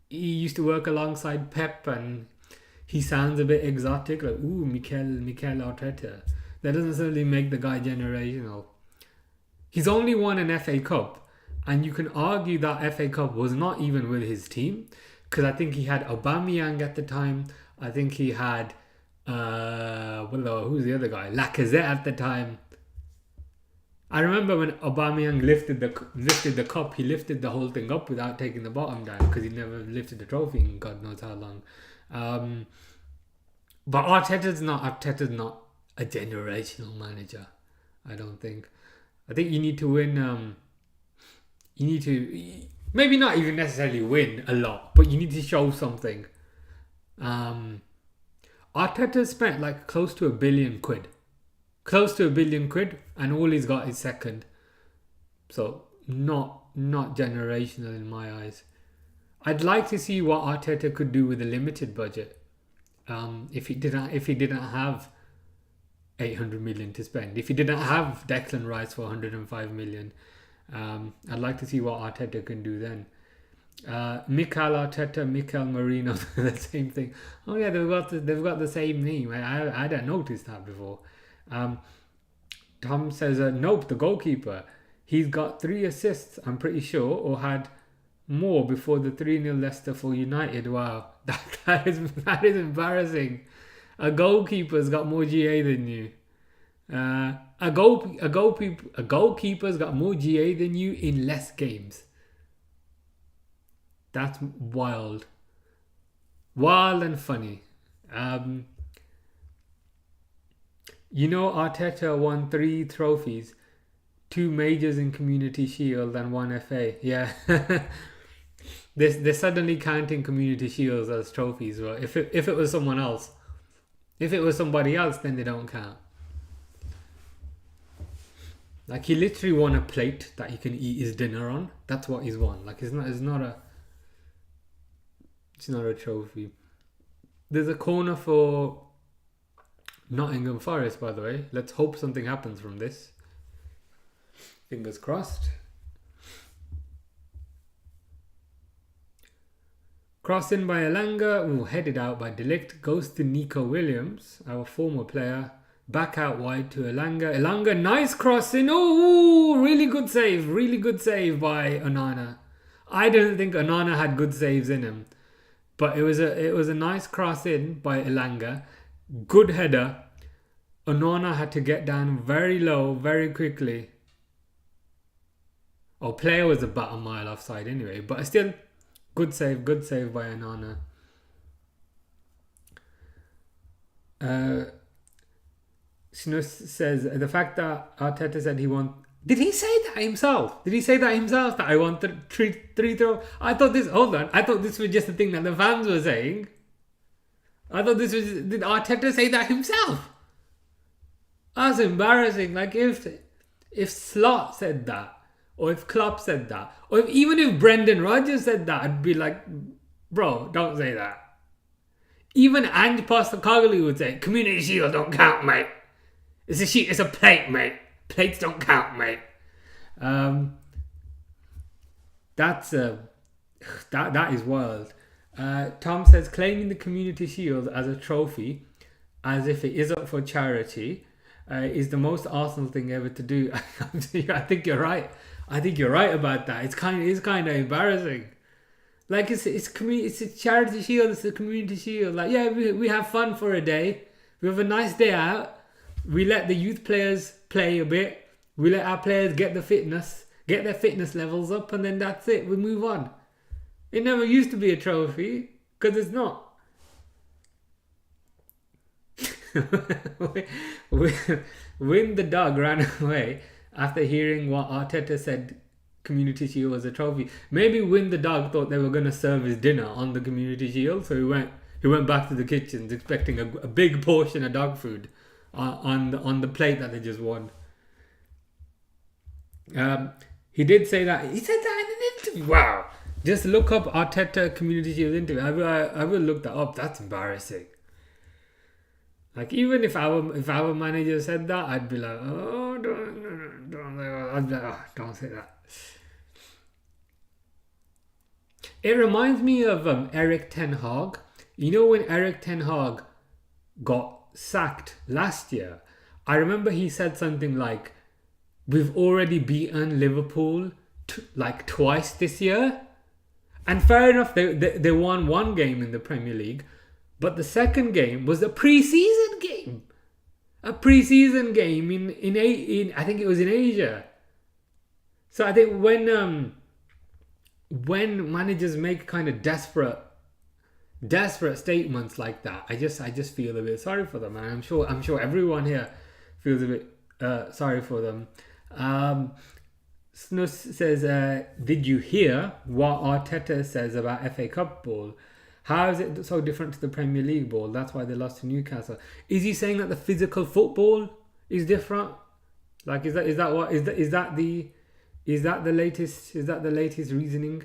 used to work alongside Pep, and he sounds a bit exotic. Like, ooh, Mikel Arteta. That doesn't necessarily make the guy generational. He's only won an FA Cup, and you can argue that FA Cup was not even with his team, because I think he had Aubameyang at the time. I think he had who's the other guy? Lacazette at the time. I remember when Aubameyang lifted the cup, he lifted the whole thing up without taking the bottom down, because he never lifted the trophy in God knows how long. But Arteta's not a generational manager, I don't think. I think you need to win. You need to maybe not even necessarily win a lot, but you need to show something. Arteta spent like close to £1 billion, and all he's got is second. So not generational in my eyes. I'd like to see what Arteta could do with a limited budget. If he didn't have 800 million to spend, if he didn't have Declan Rice for 105 million, I'd like to see what Arteta can do then. Mikel Arteta, Mikel Marino, the same thing. Oh yeah, they've got the same name. I hadn't noticed that before. Tom says, nope, the goalkeeper. He's got 3 assists, I'm pretty sure, or had more before the 3-0 Leicester for United. Wow, that is embarrassing. A goalkeeper's got more GA than you. A goalkeeper's got more GA than you in less games. That's wild. Wild and funny. You know, Arteta won 3 trophies. 2 majors in Community Shield and 1 FA. Yeah. They're suddenly counting Community Shields as trophies. Well, if it was someone else, if it was somebody else, then they don't count. Like, he literally won a plate that he can eat his dinner on. That's what he's won. Like, it's not a trophy. There's a corner for Nottingham Forest, by the way. Let's hope something happens from this. Fingers crossed. Cross in by Elanga. Headed out by Delict. Goes to Nico Williams, our former player. Back out wide to Elanga. Elanga, nice cross in. Oh, really good save. Really good save by Onana. I didn't think Onana had good saves in him. But it was a nice cross in by Elanga. Good header. Onana had to get down very low, very quickly. Oh, player was about a mile offside anyway. But still, good save by Onana. Snus says the fact that Arteta said he wants. Did he say that himself? That I want three throw? I thought this. Hold on. I thought this was just a thing that the fans were saying. I thought this was. Did Arteta say that himself? That's embarrassing. Like, if Slot said that, or if Klopp said that, or even if Brendan Rodgers said that, I'd be like, bro, don't say that. Even Ange Postecoglou would say, Community Shield don't count, mate. It's a sheet, it's a plate, mate. Plates don't count, mate. That is wild. Tom says, claiming the Community Shield as a trophy, as if it is up for charity, is the most Arsenal thing ever to do. I think you're right. I think you're right about that. It's kind of embarrassing. Like, it's a charity shield. It's a Community Shield. Like, yeah, we have fun for a day. We have a nice day out. We let the youth players play a bit. We let our players get their fitness levels up, and then that's it. We move on. It never used to be a trophy, because it's not. Win the dog ran away after hearing what Arteta said Community Shield was a trophy. Maybe Win the dog thought they were going to serve his dinner on the Community Shield, so he went back to the kitchens expecting a big portion of dog food on the plate that they just won. He did say that. He said that in an interview. Wow. Just look up Arteta Community Shield interview. I will look that up. That's embarrassing. Like, even if our manager said that, I'd be like, oh, don't say that. It reminds me of Eric Ten Hag. You know, when Eric Ten Hag got sacked last year, I remember he said something like, we've already beaten Liverpool like twice this year. And fair enough, they won one game in the Premier League, but the second game was a pre-season game. A pre-season game in I think it was in Asia. So I think when managers make kind of desperate statements like that, I just feel a bit sorry for them, and I'm sure everyone here feels a bit sorry for them. Snus says, did you hear what Arteta says about FA Cup ball? How is it so different to the Premier League ball? That's why they lost to Newcastle. Is he saying that the physical football is different? Like, is that the latest reasoning?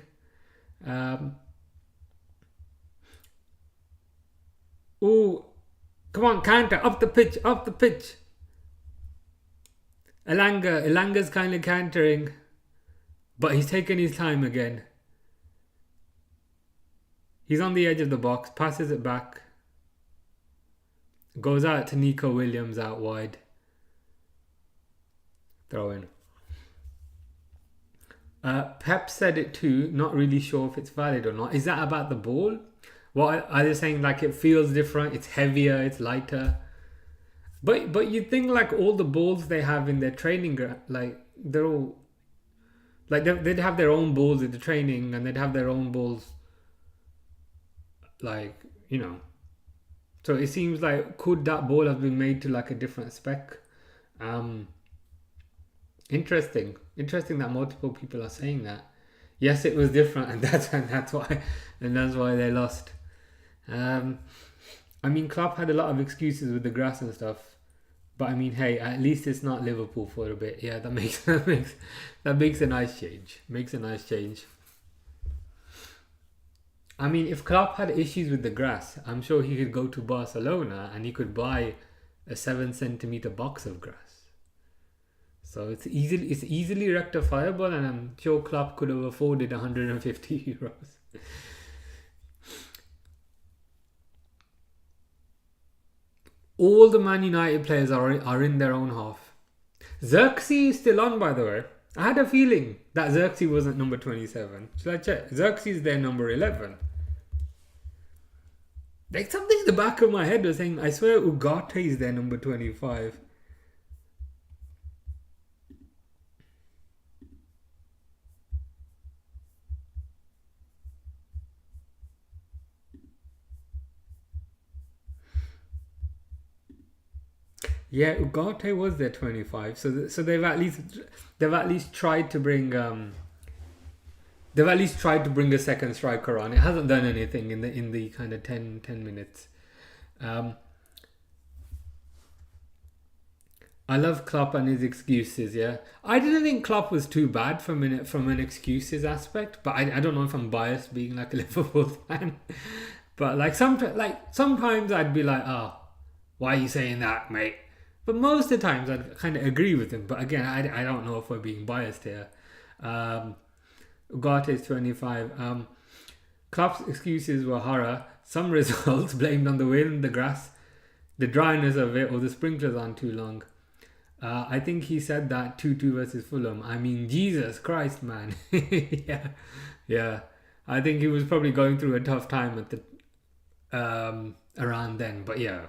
Oh, come on, counter, up the pitch. Elanga's kind of countering, but he's taking his time again. He's on the edge of the box, passes it back, goes out to Nico Williams out wide. Throw in. Pep said it too, not really sure if it's valid or not. Is that about the ball? What are they saying? Like, it feels different, it's heavier, it's lighter. But you think, like, all the balls they have in their training, like, they're all, like, they'd have their own balls in the training, and they'd have their own balls, like, you know. So it seems like, could that ball have been made to, like, a different spec? Interesting that multiple people are saying that. Yes, it was different, and that's why they lost. Um, I mean, Klopp had a lot of excuses with the grass and stuff, but I mean, hey, at least it's not Liverpool for a bit. Yeah, that makes a nice change. Makes a nice change. I mean, if Klopp had issues with the grass, I'm sure he could go to Barcelona and he could buy a 7 centimeter box of grass. So it's easily rectifiable, and I'm sure Klopp could have afforded 150 euros. All the Man United players are in their own half. Xerxes is still on, by the way. I had a feeling that Xerxes wasn't number 27. Should I check? Xerxes is their number 11. Like something in the back of my head was saying, I swear Ugarte is their number 25. Yeah, Ugarte was their 25. So they've at least tried to bring a second striker on. It hasn't done anything in the kind of 10 minutes. Um, I love Klopp and his excuses. Yeah, I didn't think Klopp was too bad from an excuses aspect, but I don't know if I'm biased being like a Liverpool fan. But sometimes I'd be like, oh, why are you saying that, mate? But most of the times I'd kind of agree with him. But again, I don't know if we're being biased here. Ugarte is 25. Klopp's excuses were horror. Some results blamed on the wind, the grass, the dryness of it, or the sprinklers on too long. I think he said that 2-2 versus Fulham. I mean, Jesus Christ, man. Yeah, yeah. I think he was probably going through a tough time at the around then. But yeah,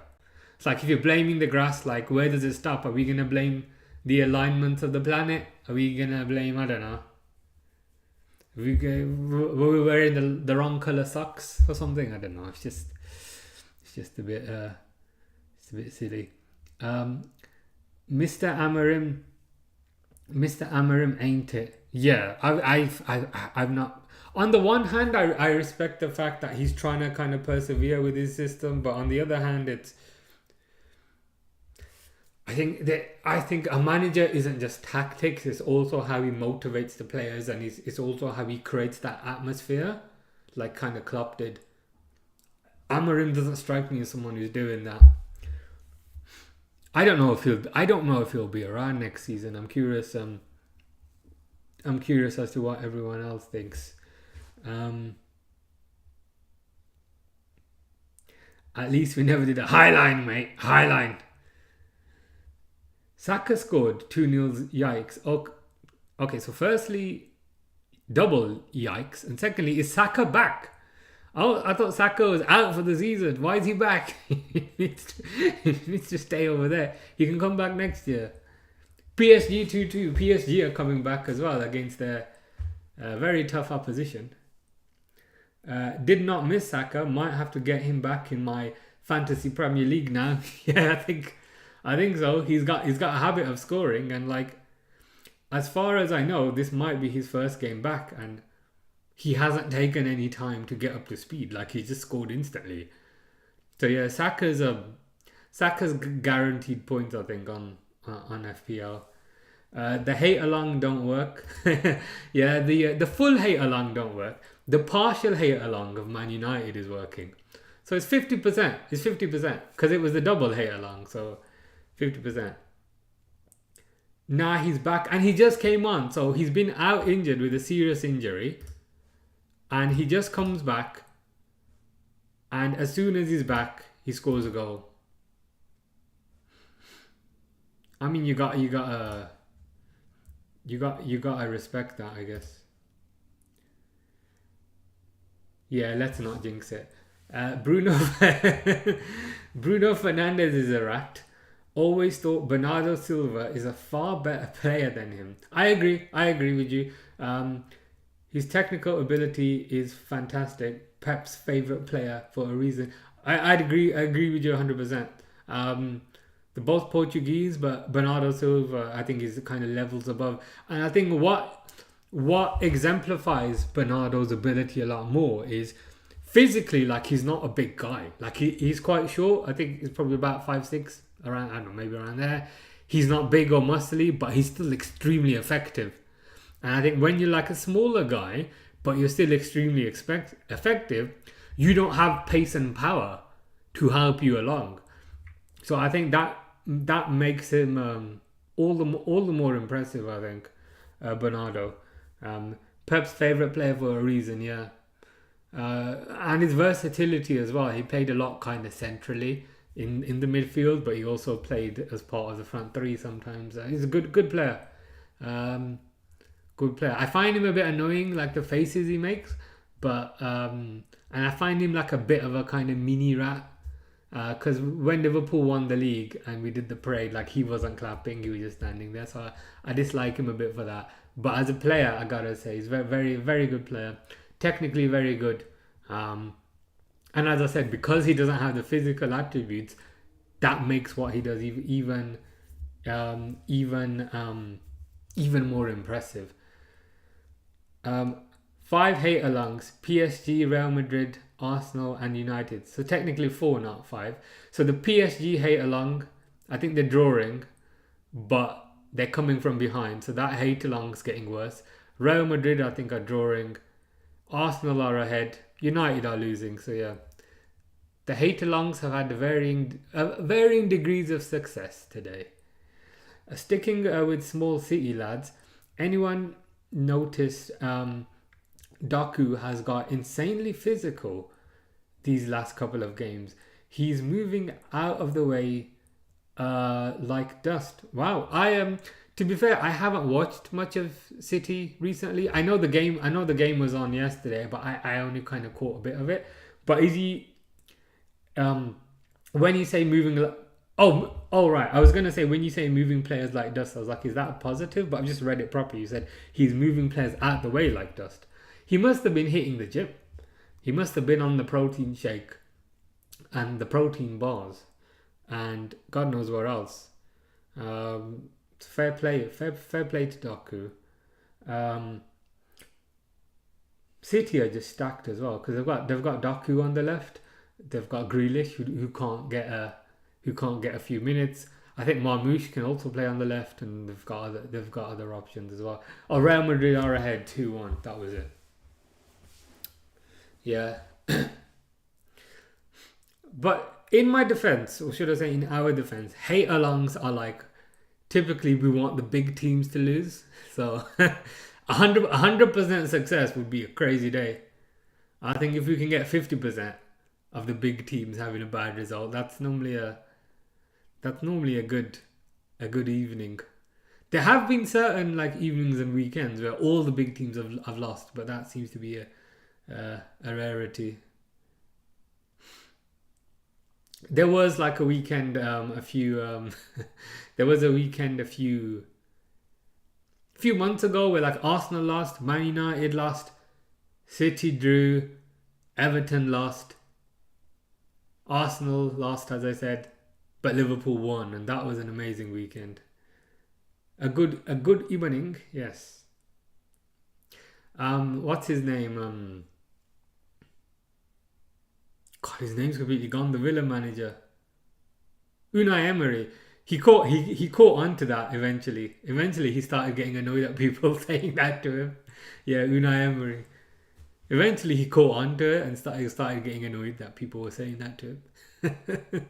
it's like if you're blaming the grass, like where does it stop? Are we gonna blame the alignment of the planet? Are we gonna blame, I don't know, were we wearing the wrong color socks or something? I don't know. It's just a bit silly. Mr. Amarim ain't it? Yeah, I've not. On the one hand, I respect the fact that he's trying to kind of persevere with his system, but on the other hand, I think a manager isn't just tactics; it's also how he motivates the players, and it's also how he creates that atmosphere, like kind of Klopp did. Amarim doesn't strike me as someone who's doing that. I don't know if he'll be around next season. I'm curious. I'm curious as to what everyone else thinks. At least we never did a high line, mate. High line. Saka scored 2-0. Yikes. Okay, so firstly, double yikes, and secondly, is Saka back? Oh, I thought Saka was out for the season. Why is he back? He needs to stay over there. He can come back next year. PSG 2-2. PSG are coming back as well against their very tough opposition. Did not miss Saka. Might have to get him back in my fantasy Premier League now. Yeah, I think so. He's got a habit of scoring, and like, as far as I know, this might be his first game back, and he hasn't taken any time to get up to speed. Like, he just scored instantly. So yeah, Saka's guaranteed points, I think, on FPL. The hate along don't work. Yeah, the full hate along don't work. The partial hate along of Man United is working. So it's 50%. It's 50% because it was the double hate along. So 50%. Now he's back, and he just came on. So he's been out injured with a serious injury, and he just comes back, and as soon as he's back, he scores a goal. I mean, you gotta respect that, I guess. Yeah, let's not jinx it. Bruno Fernandes is a rat. Always thought Bernardo Silva is a far better player than him. I agree with you. His technical ability is fantastic. Pep's favourite player for a reason. I agree with you 100%. They're both Portuguese, but Bernardo Silva, I think, is kind of levels above. And I think what exemplifies Bernardo's ability a lot more is physically, like he's not a big guy. Like he's quite short. I think he's probably about 5'6", around, I don't know, maybe around there. He's not big or muscly, but he's still extremely effective. And I think when you're like a smaller guy, but you're still extremely effective, you don't have pace and power to help you along. So I think that makes him all the more impressive. I think Bernardo, Pep's favorite player for a reason, yeah, and his versatility as well. He played a lot kind of centrally in the midfield, but he also played as part of the front three sometimes. He's a good player. Good player. I find him a bit annoying, like the faces he makes, but and I find him like a bit of a kind of mini rat. Because when Liverpool won the league and we did the parade, like he wasn't clapping, he was just standing there. So I dislike him a bit for that. But as a player, I gotta say, he's very, very, very good player. Technically very good. And as I said, because he doesn't have the physical attributes, that makes what he does even more impressive. 5 hate-alongs: PSG, Real Madrid, Arsenal and United. So technically 4, not 5. So the PSG hate-along, I think they're drawing, but they're coming from behind. So that hate-along's getting worse. Real Madrid, I think, are drawing. Arsenal are ahead. United are losing. So yeah, the hate-alongs have had varying degrees of success today. Sticking with small city lads, anyone noticed Doku has got insanely physical these last couple of games? He's moving out of the way like dust. Wow. To be fair, I haven't watched much of City recently. I know the game was on yesterday, but I only kind of caught a bit of it. But is he when you say moving, oh right, I was gonna say when you say moving players like dust, I was like, is that a positive? But I've just read it properly. You said he's moving players out the way like dust. He must have been hitting the gym. He must have been on the protein shake and the protein bars and God knows where else. Fair play to Doku. City are just stacked as well because they've got Doku on the left. They've got Grealish who can't get a few minutes. I think Marmoush can also play on the left, and they've got other options as well. Oh, Real Madrid are ahead 2-1. That was it. Yeah. But in my defense, or should I say in our defense, hate-alongs are like, typically we want the big teams to lose. So 100% success would be a crazy day. I think if we can get 50% of the big teams having a bad result, that's normally a good evening. There have been certain like evenings and weekends where all the big teams have lost, but that seems to be a rarity. There was like a weekend a few months ago where like Arsenal lost, Man United lost, City drew, Everton lost, Arsenal lost, as I said, but Liverpool won, and that was an amazing weekend. A good evening, yes. What's his name? God, his name's completely gone. The Villa manager, Unai Emery. He caught on to that eventually. Eventually, he started getting annoyed at people saying that to him. Yeah, Unai Emery. Eventually, he caught on to it and started getting annoyed that people were saying that to him.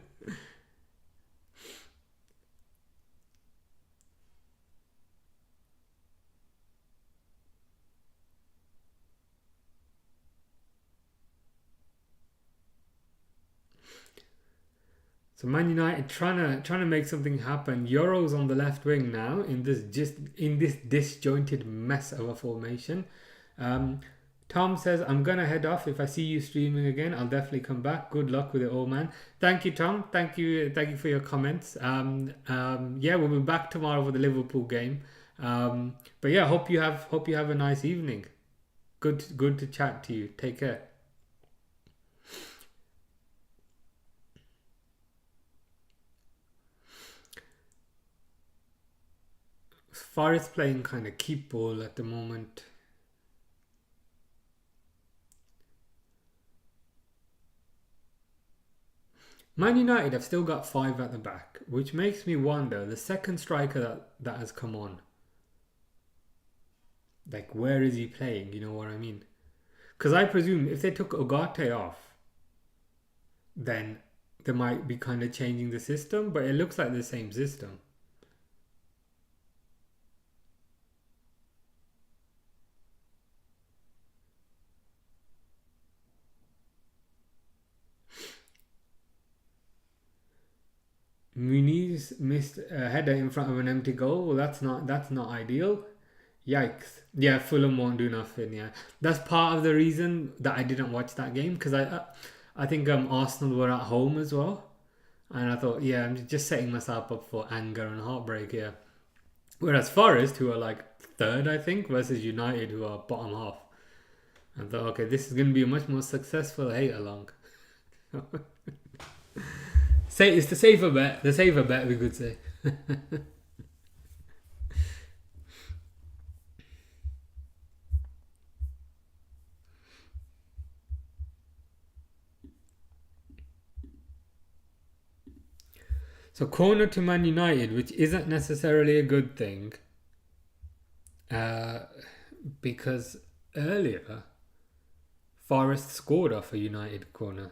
So Man United trying to make something happen. Euro's on the left wing now in this disjointed mess of a formation. Tom says, I'm gonna head off. If I see you streaming again, I'll definitely come back. Good luck with it all, man. Thank you, Tom. Thank you for your comments. Yeah, we'll be back tomorrow for the Liverpool game. But yeah, hope you have a nice evening. Good to chat to you. Take care. Forest playing kind of keep ball at the moment. Man United have still got 5 at the back, which makes me wonder the second striker that has come on. Like, where is he playing? You know what I mean? Because I presume if they took Ugarte off, then they might be kind of changing the system, but it looks like the same system. Muniz missed a header in front of an empty goal. Well, that's not ideal. Yikes. Yeah, Fulham won't do nothing. Yeah, that's part of the reason that I didn't watch that game, because I think Arsenal were at home as well, and I thought, yeah, I'm just setting myself up for anger and heartbreak here. Whereas Forest, who are like third, I think, versus United, who are bottom half, I thought, okay, this is going to be a much more successful hate along. Say it's the safer bet. The safer bet, we could say. So corner to Man United, which isn't necessarily a good thing, because earlier Forest scored off a United corner.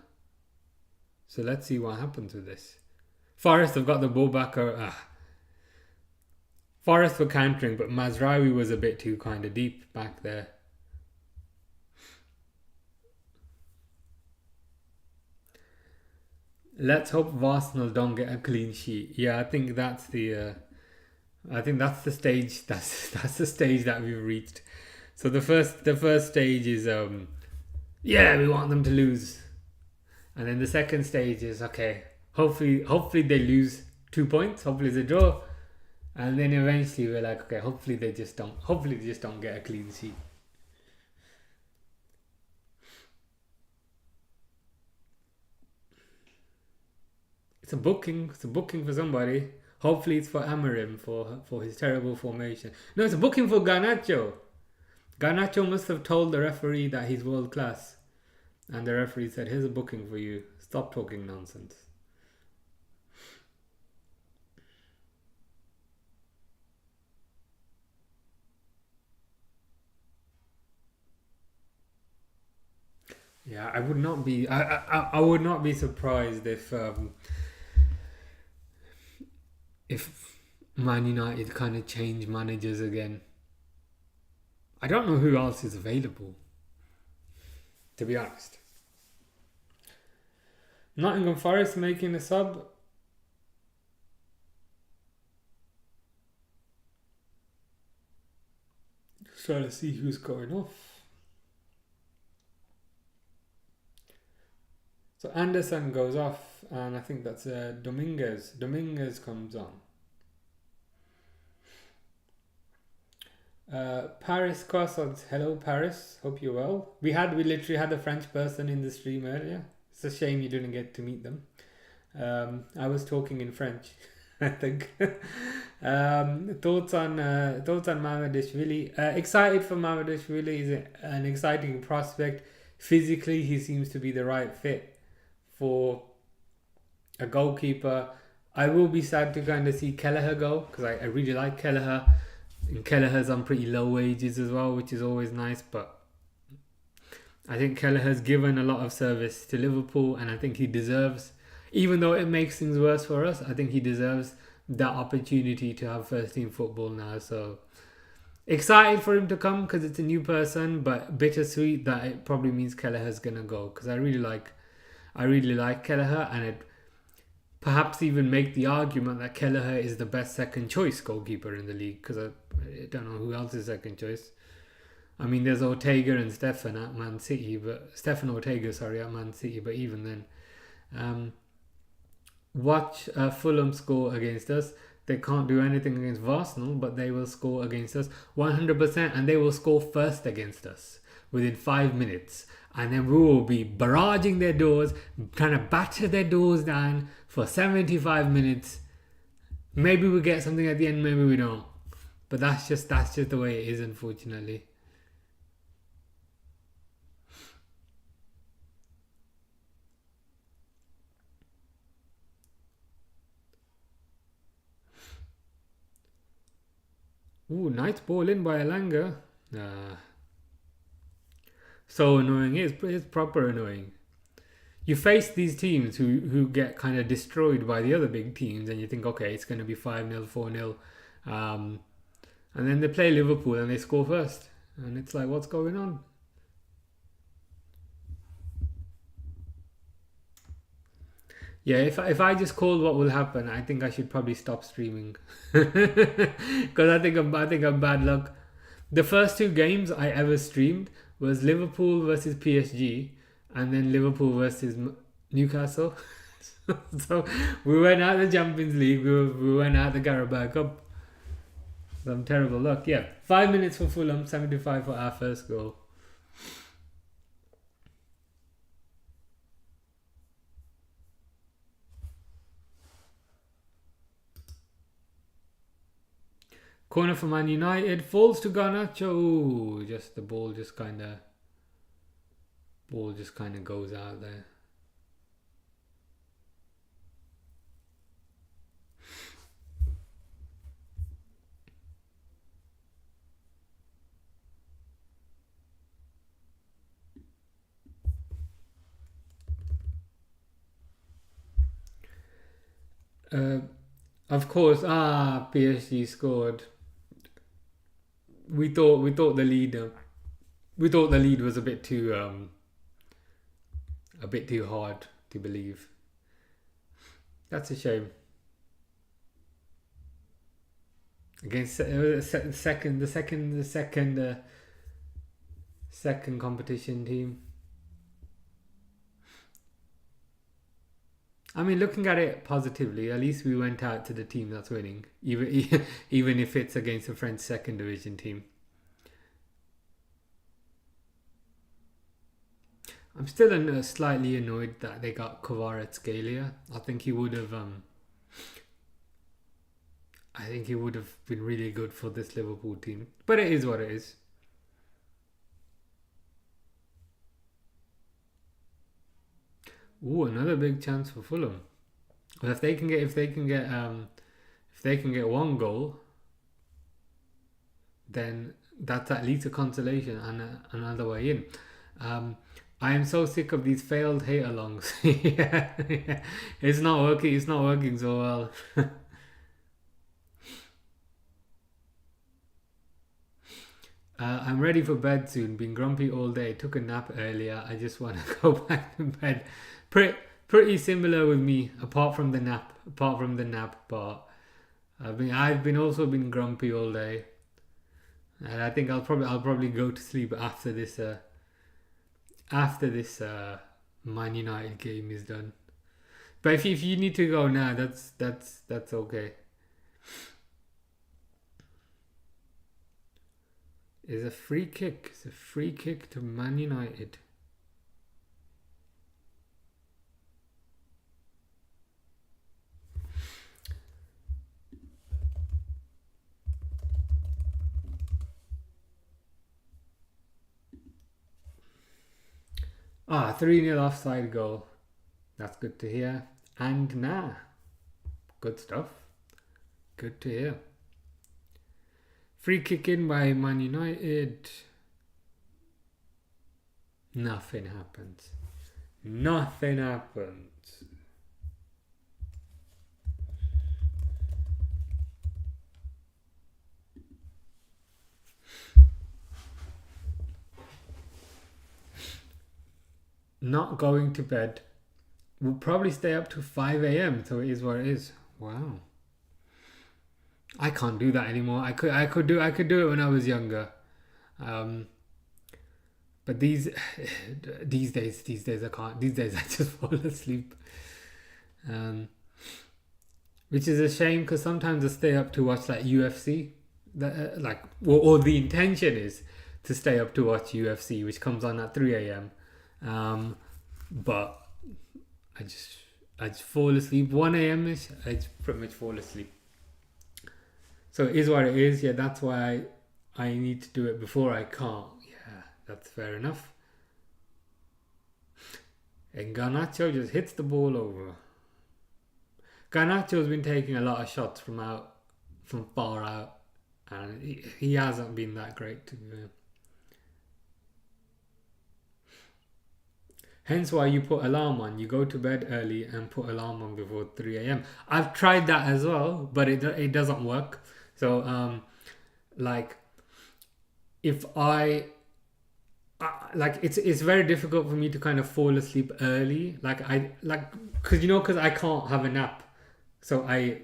So let's see what happens with this. Forest have got the ball back. Forest were countering, but Mazraoui was a bit too kind of deep back there. Let's hope Arsenal don't get a clean sheet. Yeah, I think that's the stage. That's the stage that we've reached. So the first stage is yeah, we want them to lose, and then the second stage is okay. Hopefully they lose 2 points. Hopefully it's a draw, and then eventually we're like, okay, hopefully they just don't get a clean sheet. It's a booking for somebody. Hopefully it's for Amarim for his terrible formation. No, it's a booking for Garnacho. Garnacho must have told the referee that he's world class, and the referee said, here's a booking for you. Stop talking nonsense. Yeah, I would not be. I would not be surprised if Man United kind of change managers again. I don't know who else is available, to be honest. Nottingham Forest making a sub. Just trying to see who's going off. So Anderson goes off, and I think that's Dominguez. Dominguez comes on. Paris Croissants. Hello Paris, hope you're well. We literally had a French person in the stream earlier. It's a shame you didn't get to meet them. I was talking in French, I think. Thoughts on Mamadashvili. Excited for Mamadashvili. He's an exciting prospect. Physically, he seems to be the right fit for a goalkeeper. I will be sad to kind of see Kelleher go, because I really like Kelleher. And Kelleher's on pretty low wages as well, which is always nice. But I think Kelleher's given a lot of service to Liverpool, and I think he deserves, even though it makes things worse for us, I think he deserves that opportunity to have first team football now. So excited for him to come, because it's a new person, but bittersweet that it probably means Kelleher's gonna go, because I really like Kelleher, and it perhaps even make the argument that Kelleher is the best second choice goalkeeper in the league, because I don't know who else is second choice. I mean, there's Ortega and Stefan at Man City, but even then, watch Fulham score against us. They can't do anything against Arsenal, but they will score against us 100%, and they will score first against us within 5 minutes. And then we will be barraging their doors, trying to batter their doors down for 75 minutes. Maybe we get something at the end, maybe we don't. But that's just the way it is, unfortunately. Ooh, nice ball in by Alanga. So annoying. It's proper annoying. You face these teams who get kind of destroyed by the other big teams, and you think, okay, it's going to be 5-0, 4-0. And then they play Liverpool and they score first. And it's like, what's going on? Yeah, if I just called what will happen, I think I should probably stop streaming. Because I think I'm bad luck. The first two games I ever streamed was Liverpool versus PSG, and then Liverpool versus Newcastle. So we went out of the Champions League. We went out of the Carabao Cup. Some terrible luck. Yeah, 5 minutes for Fulham, 75 for our first goal. Corner for Man United, falls to Garnacho. Ooh, just the ball just kind of goes out there. Of course, PSG scored. We thought the lead was a bit too hard to believe. That's a shame. Against the second competition team. I mean, looking at it positively, at least we went out to the team that's winning, even if it's against a French second division team. I'm still slightly annoyed that they got Kvaratskhelia. I think he would have. I think he would have been really good for this Liverpool team. But it is what it is. Ooh, another big chance for Fulham. Well, if they can get one goal, then that's at least a consolation and another way in. I am so sick of these failed hate alongs. Yeah. It's not working. It's not working so well. I'm ready for bed soon. Been grumpy all day. Took a nap earlier. I just want to go back to bed. Pretty similar with me, apart from the nap. Apart from the nap part, I've been also been grumpy all day, and I think I'll probably go to sleep after this Man United game is done. But if you need to go now, that's okay. It's a free kick. It's a free kick to Man United. Ah, 3-0 offside goal. That's good to hear. And nah. Good stuff. Good to hear. Free kick in by Man United. Nothing happens. Nothing happens. Not going to bed. We'll probably stay up to 5 a.m. So it is what it is. Wow. I can't do that anymore. I could do it when I was younger. But these days I can't. These days I just fall asleep. Which is a shame because sometimes I stay up to watch like UFC. Or the intention is to stay up to watch UFC, which comes on at 3 a.m. But I just fall asleep 1 a.m. ish. I just pretty much fall asleep. So So it is what it is. Yeah, that's why I need to do it before I can't. Yeah, that's fair enough. And Garnacho just hits the ball over. Garnacho's been taking a lot of shots from far out, and he hasn't been that great to be fair. Hence why you put alarm on. You go to bed early and put alarm on before 3 a.m. I've tried that as well, but it doesn't work. So like if like it's very difficult for me to kind of fall asleep early. Because I can't have a nap. So I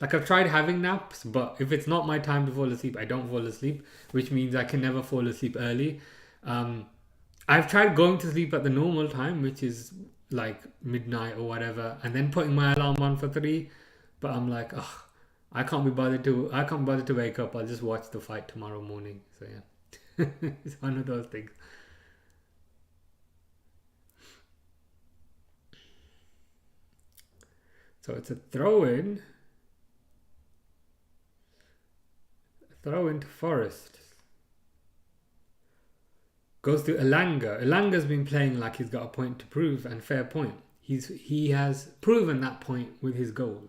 like I've tried having naps, but if it's not my time to fall asleep, I don't fall asleep, which means I can never fall asleep early. I've tried going to sleep at the normal time, which is like midnight or whatever, and then putting my alarm on for 3. But I'm like, oh, I can't be bothered to wake up. I'll just watch the fight tomorrow morning. So yeah, it's one of those things. So it's a throw in to Forest. Goes to Elanga. Elanga's been playing like he's got a point to prove, and fair point. He has proven that point with his goal.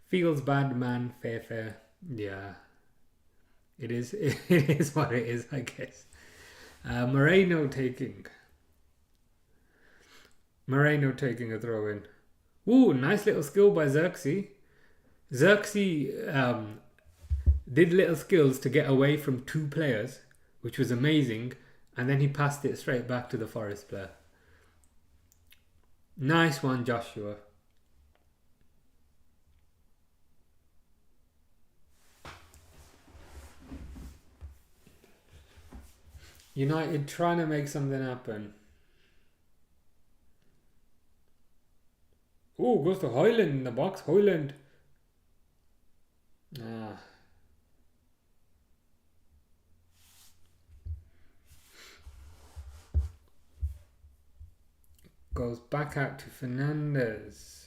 Feels bad, man. Fair. Yeah. It is what it is, I guess. Moreno taking a throw in. Ooh, nice little skill by Xerxes. Xerxes did little skills to get away from 2 players, which was amazing, and then he passed it straight back to the Forest player. Nice one, Joshua. United trying to make something happen. Oh, goes to Hoyland in the box. Hoyland. Goes back out to Fernandez.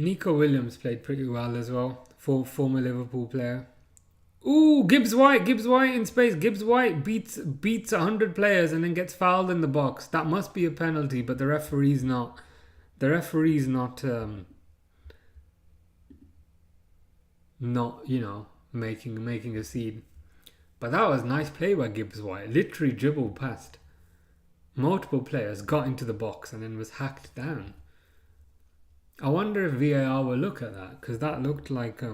Nico Williams played pretty well as well, for former Liverpool player. Ooh, Gibbs White in space. Gibbs White beats 100 players and then gets fouled in the box. That must be a penalty, but the referee's not. Not making a scene. But that was nice play by Gibbs White. Literally dribbled past multiple players, got into the box, and then was hacked down. I wonder if VAR will look at that, because that looked like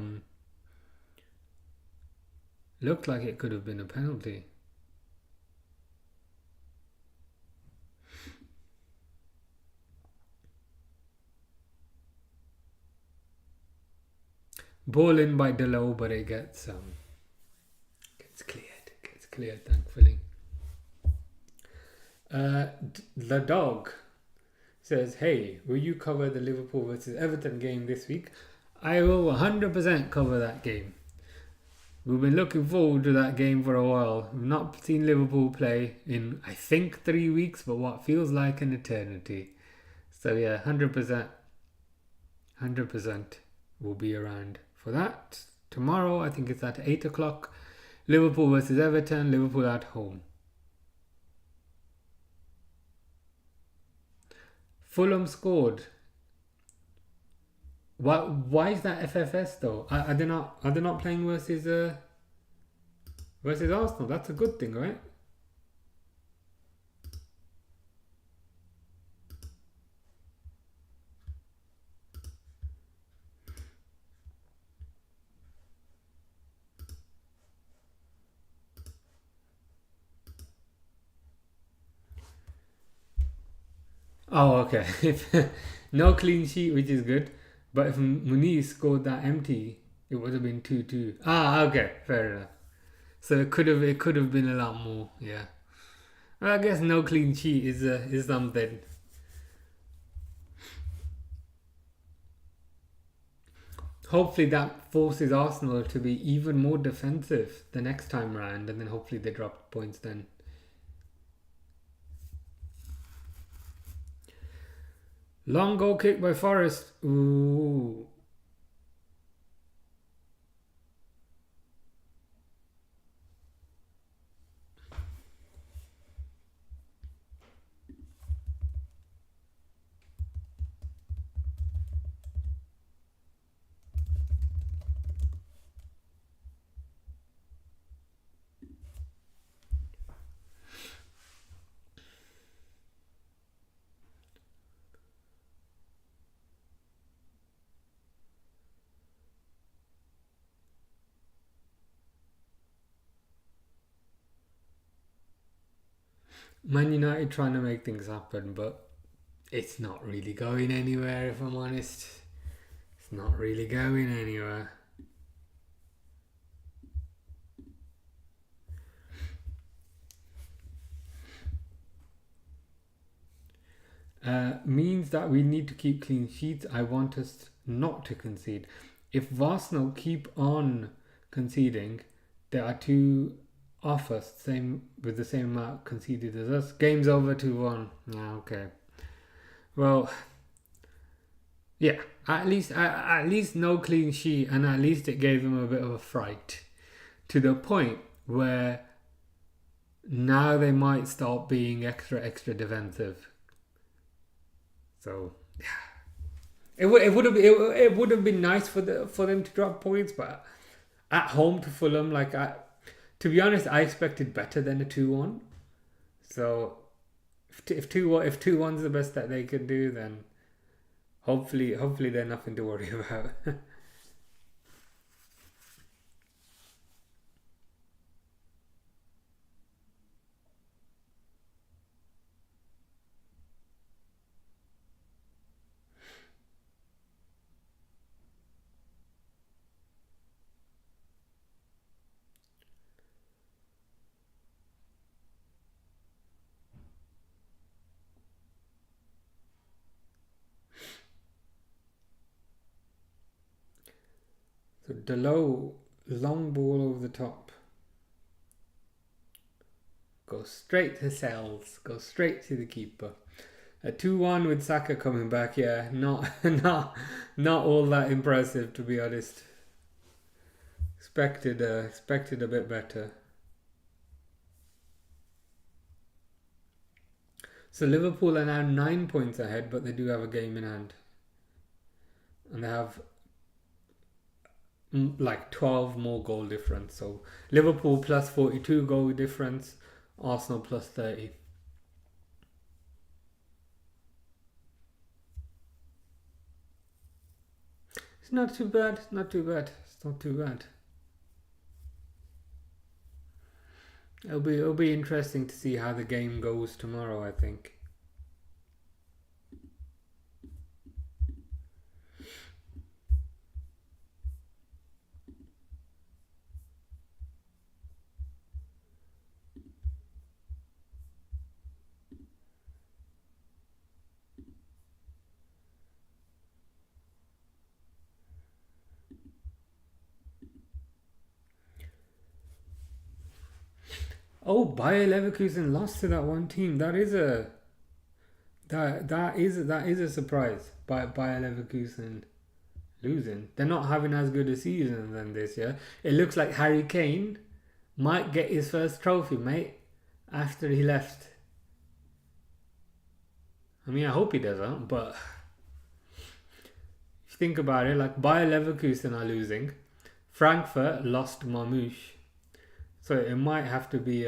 it could have been a penalty. Ball in by Delo, but it gets cleared, thankfully. The dog says, hey, will you cover the Liverpool versus Everton game this week? I will 100% cover that game. We've been looking forward to that game for a while. We've not seen Liverpool play in, I think, 3 weeks, but what feels like an eternity. So yeah, 100% will be around for that. Tomorrow, I think it's at 8 o'clock. Liverpool versus Everton, Liverpool at home. Fulham scored. Why is that FFS though? Are they not playing versus Arsenal? That's a good thing, right? Oh, okay. No clean sheet, which is good. But if Muniz scored that empty, it would have been 2-2. Ah, okay, fair enough. So it could have been a lot more. Yeah. Well, I guess no clean sheet is something. Hopefully that forces Arsenal to be even more defensive the next time round, and then hopefully they drop points then. Long goal kick by Forest. Ooh. Man United trying to make things happen, but it's not really going anywhere, if I'm honest. It's not really going anywhere. Means that we need to keep clean sheets. I want us not to concede. If Arsenal keep on conceding, there are two off us, with the same amount conceded as us. Game's over 2-1. Yeah, okay. Well, yeah. At least no clean sheet, and at least it gave them a bit of a fright, to the point where now they might start being extra defensive. So yeah, it would have been nice for them to drop points, but at home to Fulham, to be honest, I expected better than a 2-1. So if 2-1's the best that they can do, then hopefully they're nothing to worry about. So Delo, long ball over the top. Go straight to Sells. Go straight to the keeper. A 2-1 with Saka coming back. Yeah, not all that impressive, to be honest. Expected a bit better. So Liverpool are now 9 points ahead, but they do have a game in hand, and they have 12 more goal difference. So Liverpool plus 42 goal difference, Arsenal plus 30. It's not too bad. It's not too bad. It'll be interesting to see how the game goes tomorrow, I think. Oh, Bayer Leverkusen lost to that one team. That is a surprise. Bayer Leverkusen losing. They're not having as good a season than this year. It looks like Harry Kane might get his first trophy, mate, after he left. I mean, I hope he doesn't, but if you think about it, like Bayer Leverkusen are losing. Frankfurt lost Marmouche. So it might have to be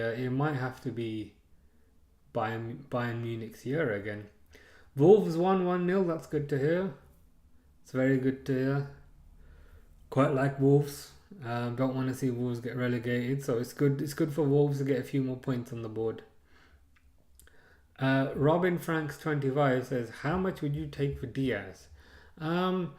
Bayern Munich's year again. Wolves won 1-0. That's good to hear. It's very good to hear. Quite like Wolves. Don't want to see Wolves get relegated. So it's good. It's good for Wolves to get a few more points on the board. Robin Franks 25 says, "How much would you take for Diaz?" Um,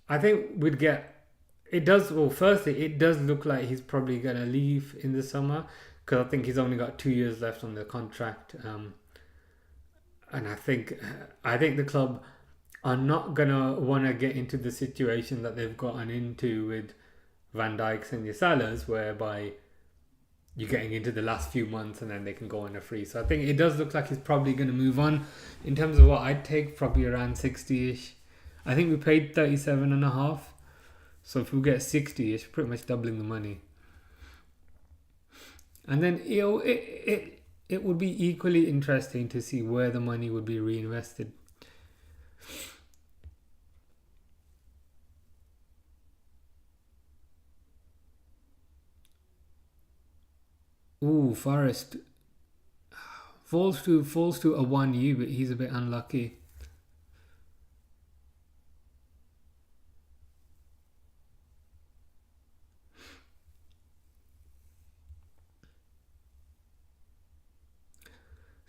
I think we'd get. It does. Well, firstly, it does look like he's probably gonna leave in the summer because I think he's only got 2 years left on the contract. And I think the club are not gonna want to get into the situation that they've gotten into with Van Dijk's and your Salahs, whereby you're getting into the last few months and then they can go on a free. So I think it does look like he's probably going to move on. In terms of what I'd take, probably around 60-ish. I think we paid 37 and a half. So if we get 60-ish, pretty much doubling the money. And then it would be equally interesting to see where the money would be reinvested. Ooh, Forest falls to a 1U, but he's a bit unlucky.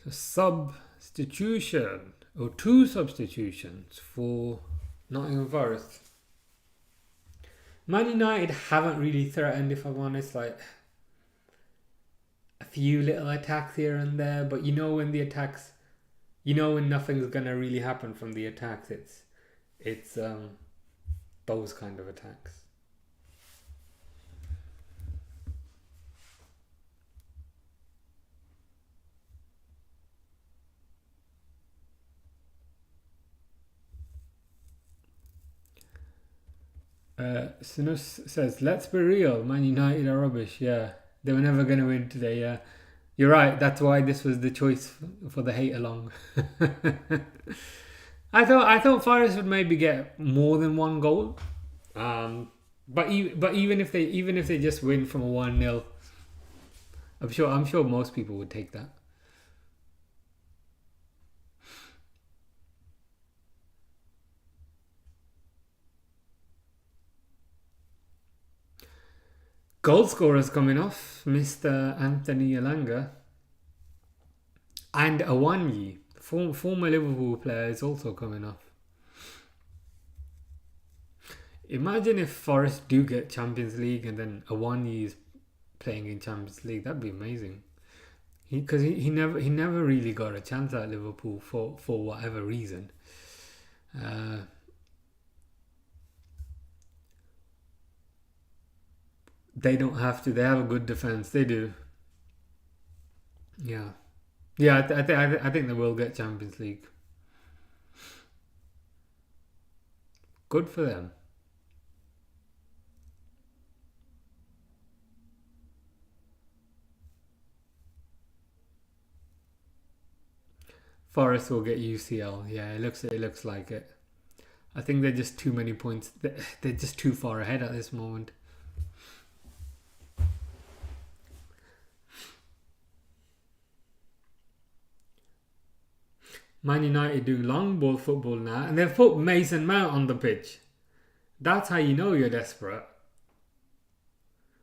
So substitution, or two substitutions for Nottingham Forest. Man United haven't really threatened, if I'm honest. Like, a few little attacks here and there, but when when nothing's gonna really happen from the attacks, it's those kind of attacks. Sinus says, "Let's be real, Man United are rubbish." Yeah, they were never going to win today. Yeah, you're right. That's why this was the choice for the hate along. I thought Forest would maybe get more than one goal. But even if they just win from a 1-0, I'm sure most people would take that. Goal scorers coming off, Mr. Anthony Elanga. And Awanyi, former Liverpool player, is also coming off. Imagine if Forest do get Champions League and then Awanyi is playing in Champions League. That'd be amazing. Because he never really got a chance at Liverpool for whatever reason. They don't have to. They have a good defense. They do. Yeah. Yeah, I think they will get Champions League. Good for them. Forest will get UCL. Yeah, it looks like it. I think they're just too many points. They're just too far ahead at this moment. Man United doing long ball football now, and they've put Mason Mount on the pitch. That's how you know you're desperate.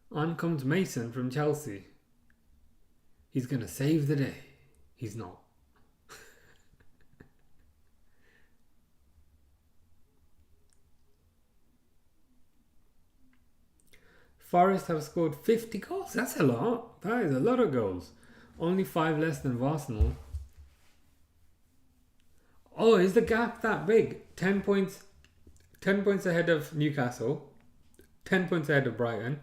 On comes Mason from Chelsea. He's going to save the day. He's not. Forest have scored 50 goals. That's a lot. That is a lot of goals. Only 5 less than Arsenal. Oh, is the gap that big? 10 points. 10 points ahead of Newcastle. 10 points ahead of Brighton.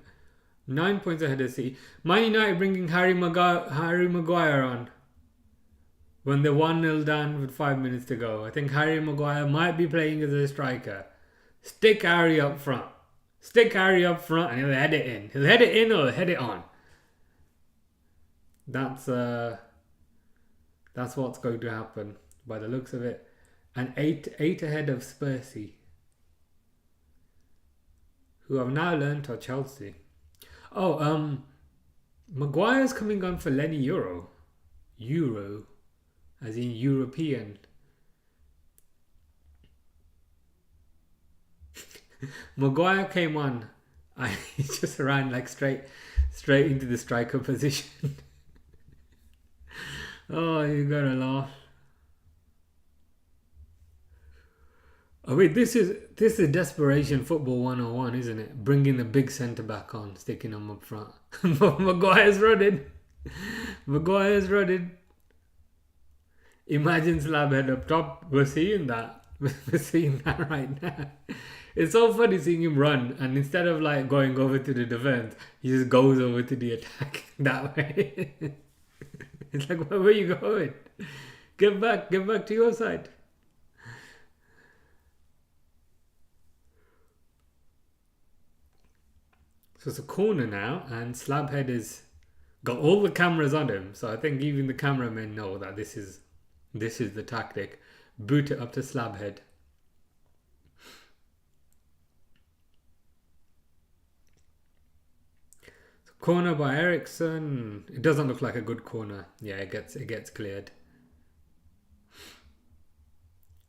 9 points ahead of City. Man United bringing Harry Maguire on when they're 1-0 down with 5 minutes to go. I think Harry Maguire might be playing as a striker. Stick Harry up front. Stick Harry up front and he'll head it in. He'll head it in or head it on. That's what's going to happen by the looks of it. And 8 ahead of Spursy, who have now learned to Chelsea. Oh, Maguire's coming on for Lenny Euro, as in European. Maguire came on, and he just ran like straight into the striker position. Oh, you gotta laugh. Oh wait, this is desperation football 101, isn't it? Bringing the big centre back on, sticking him up front. Maguire's running. Maguire's running. Imagine Slabhead up top. We're seeing that. We're seeing that right now. It's so funny seeing him run, and instead of like going over to the defense, he just goes over to the attack that way. It's like, where are you going? Get back to your side. So it's a corner now, and Slabhead is got all the cameras on him. So I think even the cameramen know that this is the tactic. Boot it up to Slabhead. So corner by Ericsson. It doesn't look like a good corner. Yeah, it gets cleared.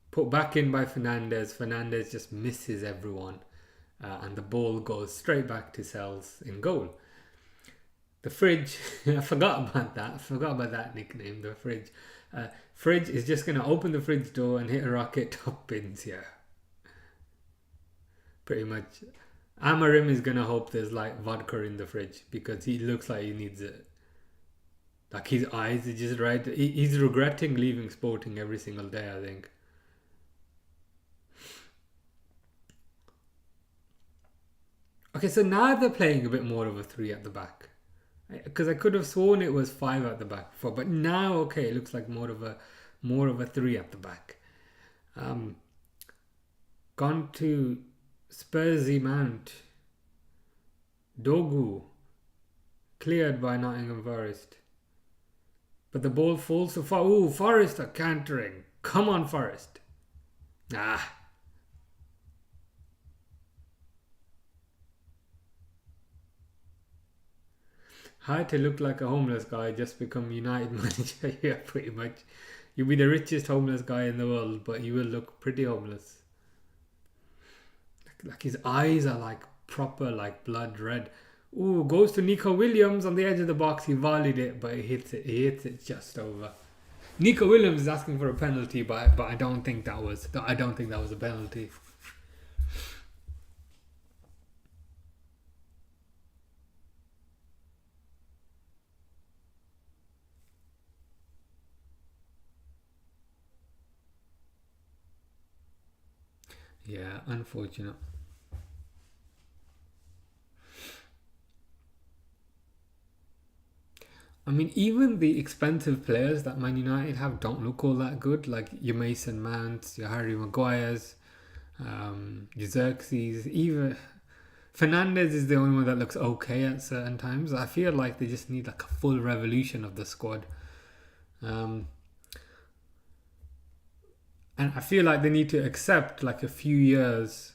Put back in by Fernandez. Fernandez just misses everyone. And the ball goes straight back to Sells in goal. The Fridge, I forgot about that nickname, the Fridge. Fridge is just going to open the fridge door and hit a rocket top bins here. Pretty much. Amarim is going to hope there's like vodka in the fridge because he looks like he needs it. Like his eyes are just right. He's regretting leaving Sporting every single day, I think. Okay, so now they're playing a bit more of a 3 at the back. Because I could have sworn it was 5 at the back before, but now okay, it looks like more of a 3 at the back. Gone to Spursy Mount. Dogu cleared by Nottingham Forest, but the ball falls so far. Ooh, Forest are cantering. Come on, Forest. How to look like a homeless guy, just become United manager. Yeah, pretty much. You'll be the richest homeless guy in the world, but you will look pretty homeless. Like his eyes are like proper like blood red. Ooh, goes to Nico Williams on the edge of the box. He volleyed it, but he hits it just over. Nico Williams is asking for a penalty, but I don't think that was a penalty. Yeah, unfortunate. I mean, even the expensive players that Man United have don't look all that good. Like your Mason Mounts, your Harry Maguires, your Xerxes. Even Fernandez is the only one that looks okay at certain times. I feel like they just need like a full revolution of the squad. And I feel like they need to accept like a few years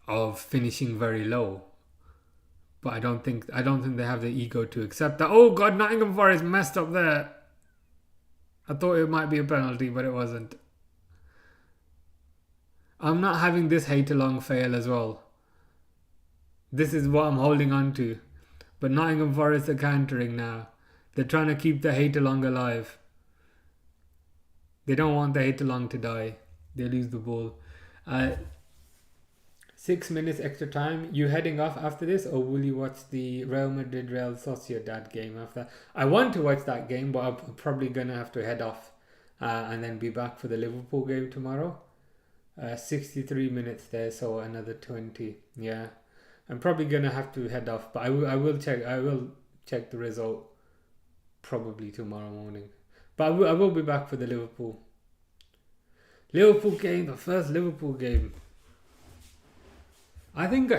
of finishing very low. But I don't think they have the ego to accept that. Oh God, Nottingham Forest messed up there. I thought it might be a penalty, but it wasn't. I'm not having this Watchalong fail as well. This is what I'm holding on to. But Nottingham Forest are countering now. They're trying to keep the Watchalong alive. They don't want the Watchalong to die. They lose the ball. 6 minutes extra time. You heading off after this, or will you watch the Real Madrid Real Sociedad game after? I want to watch that game, but I'm probably gonna have to head off and then be back for the Liverpool game tomorrow. 63 minutes there, so another 20. Yeah, I'm probably gonna have to head off, but I will check the result probably tomorrow morning. But I will be back for the Liverpool game, the first Liverpool game. I think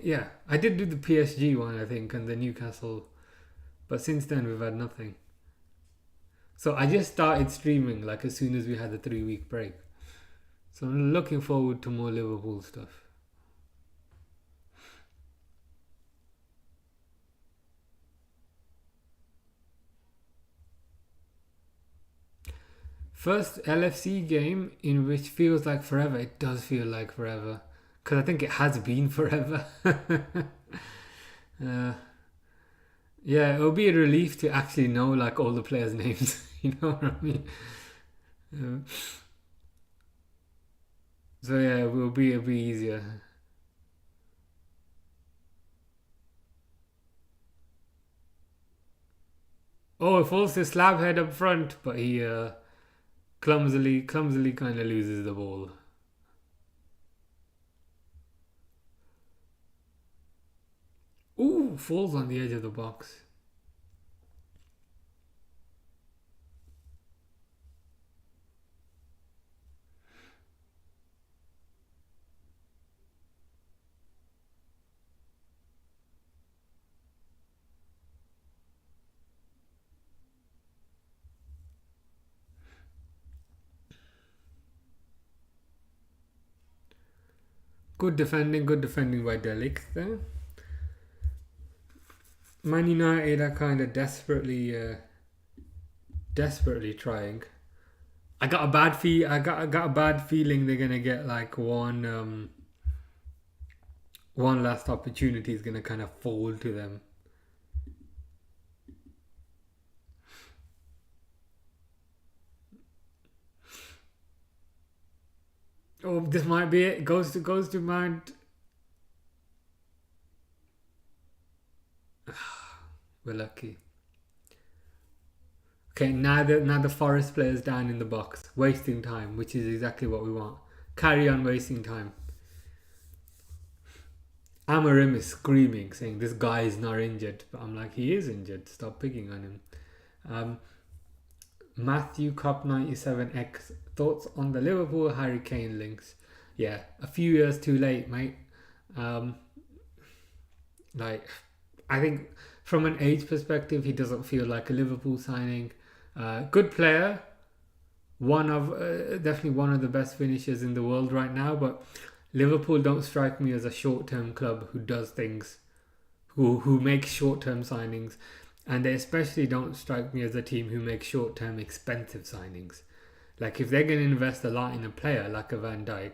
yeah, I did do the PSG one, I think, and the Newcastle, but since then we've had nothing. So I just started streaming like as soon as we had the 3-week break. So I'm looking forward to more Liverpool stuff. First LFC game in which feels like forever. It does feel like forever. Because I think it has been forever. Yeah, it'll be a relief to actually know like all the players' names. You know what I mean? So yeah, it'll be easier. Oh, it falls to slab head up front, but he clumsily kind of loses the ball. Ooh, falls on the edge of the box. Good defending by Delic there. Man United are kind of desperately trying. I got a bad feeling they're gonna get like one last opportunity is gonna kind of fall to them. Oh, this might be it. Goes to Mount. We're lucky. Okay, now the Forest players down in the box, wasting time, which is exactly what we want. Carry on wasting time. Amarim is screaming, saying this guy is not injured, but I'm like, he is injured. Stop picking on him. Matthew Cop 97X, thoughts on the Liverpool Harry Kane links? Yeah, a few years too late, mate. Like, I think from an age perspective, he doesn't feel like a Liverpool signing. Good player, definitely one of the best finishers in the world right now. But Liverpool don't strike me as a short-term club who does things, who makes short-term signings, and they especially don't strike me as a team who makes short-term expensive signings. Like if they're going to invest a lot in a player like a Van Dijk,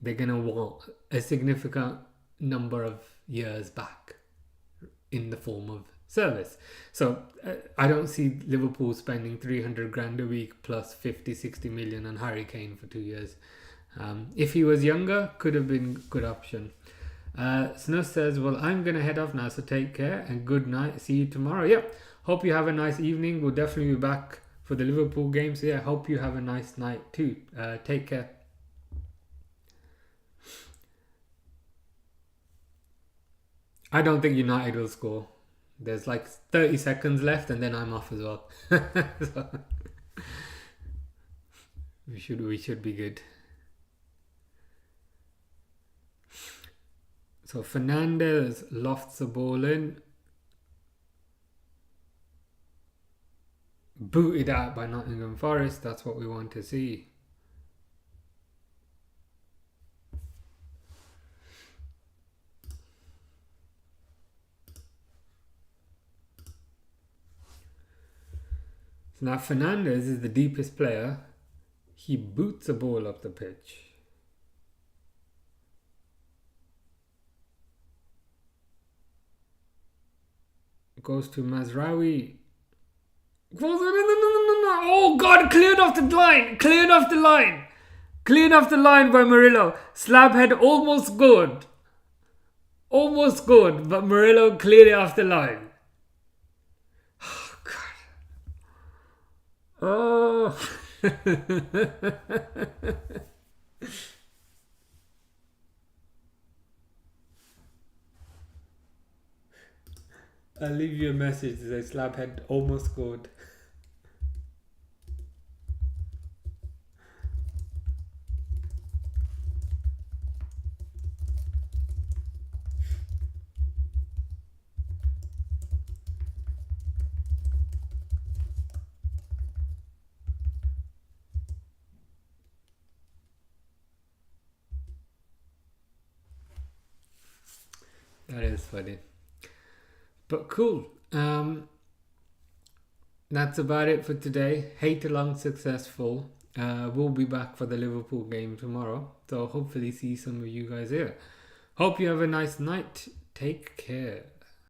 they're going to want a significant number of years back in the form of service. So I don't see Liverpool spending 300 grand a week plus 50-60 million on Harry Kane for 2 years. If he was younger, could have been a good option. Snus says, well, I'm going to head off now, so take care and good night. See you tomorrow. Yep. Hope you have a nice evening. We'll definitely be back for the Liverpool game. So yeah, hope you have a nice night too. Take care. I don't think United will score. There's like 30 seconds left and then I'm off as well. So, we should be good. So Fernandez lofts the ball in. Booted out by Nottingham Forest. That's what we want to see. So now Fernandez is the deepest player. He boots the ball up the pitch. Goes to Mazraoui. Oh God, cleared off the line by Murillo. Slab head almost good, but Murillo cleared it off the line. Oh God. Oh. I'll leave you a message that says Slab head almost scored. That is funny. But cool. That's about it for today. Hate-along successful. We'll be back for the Liverpool game tomorrow. So hopefully see some of you guys here. Hope you have a nice night. Take care.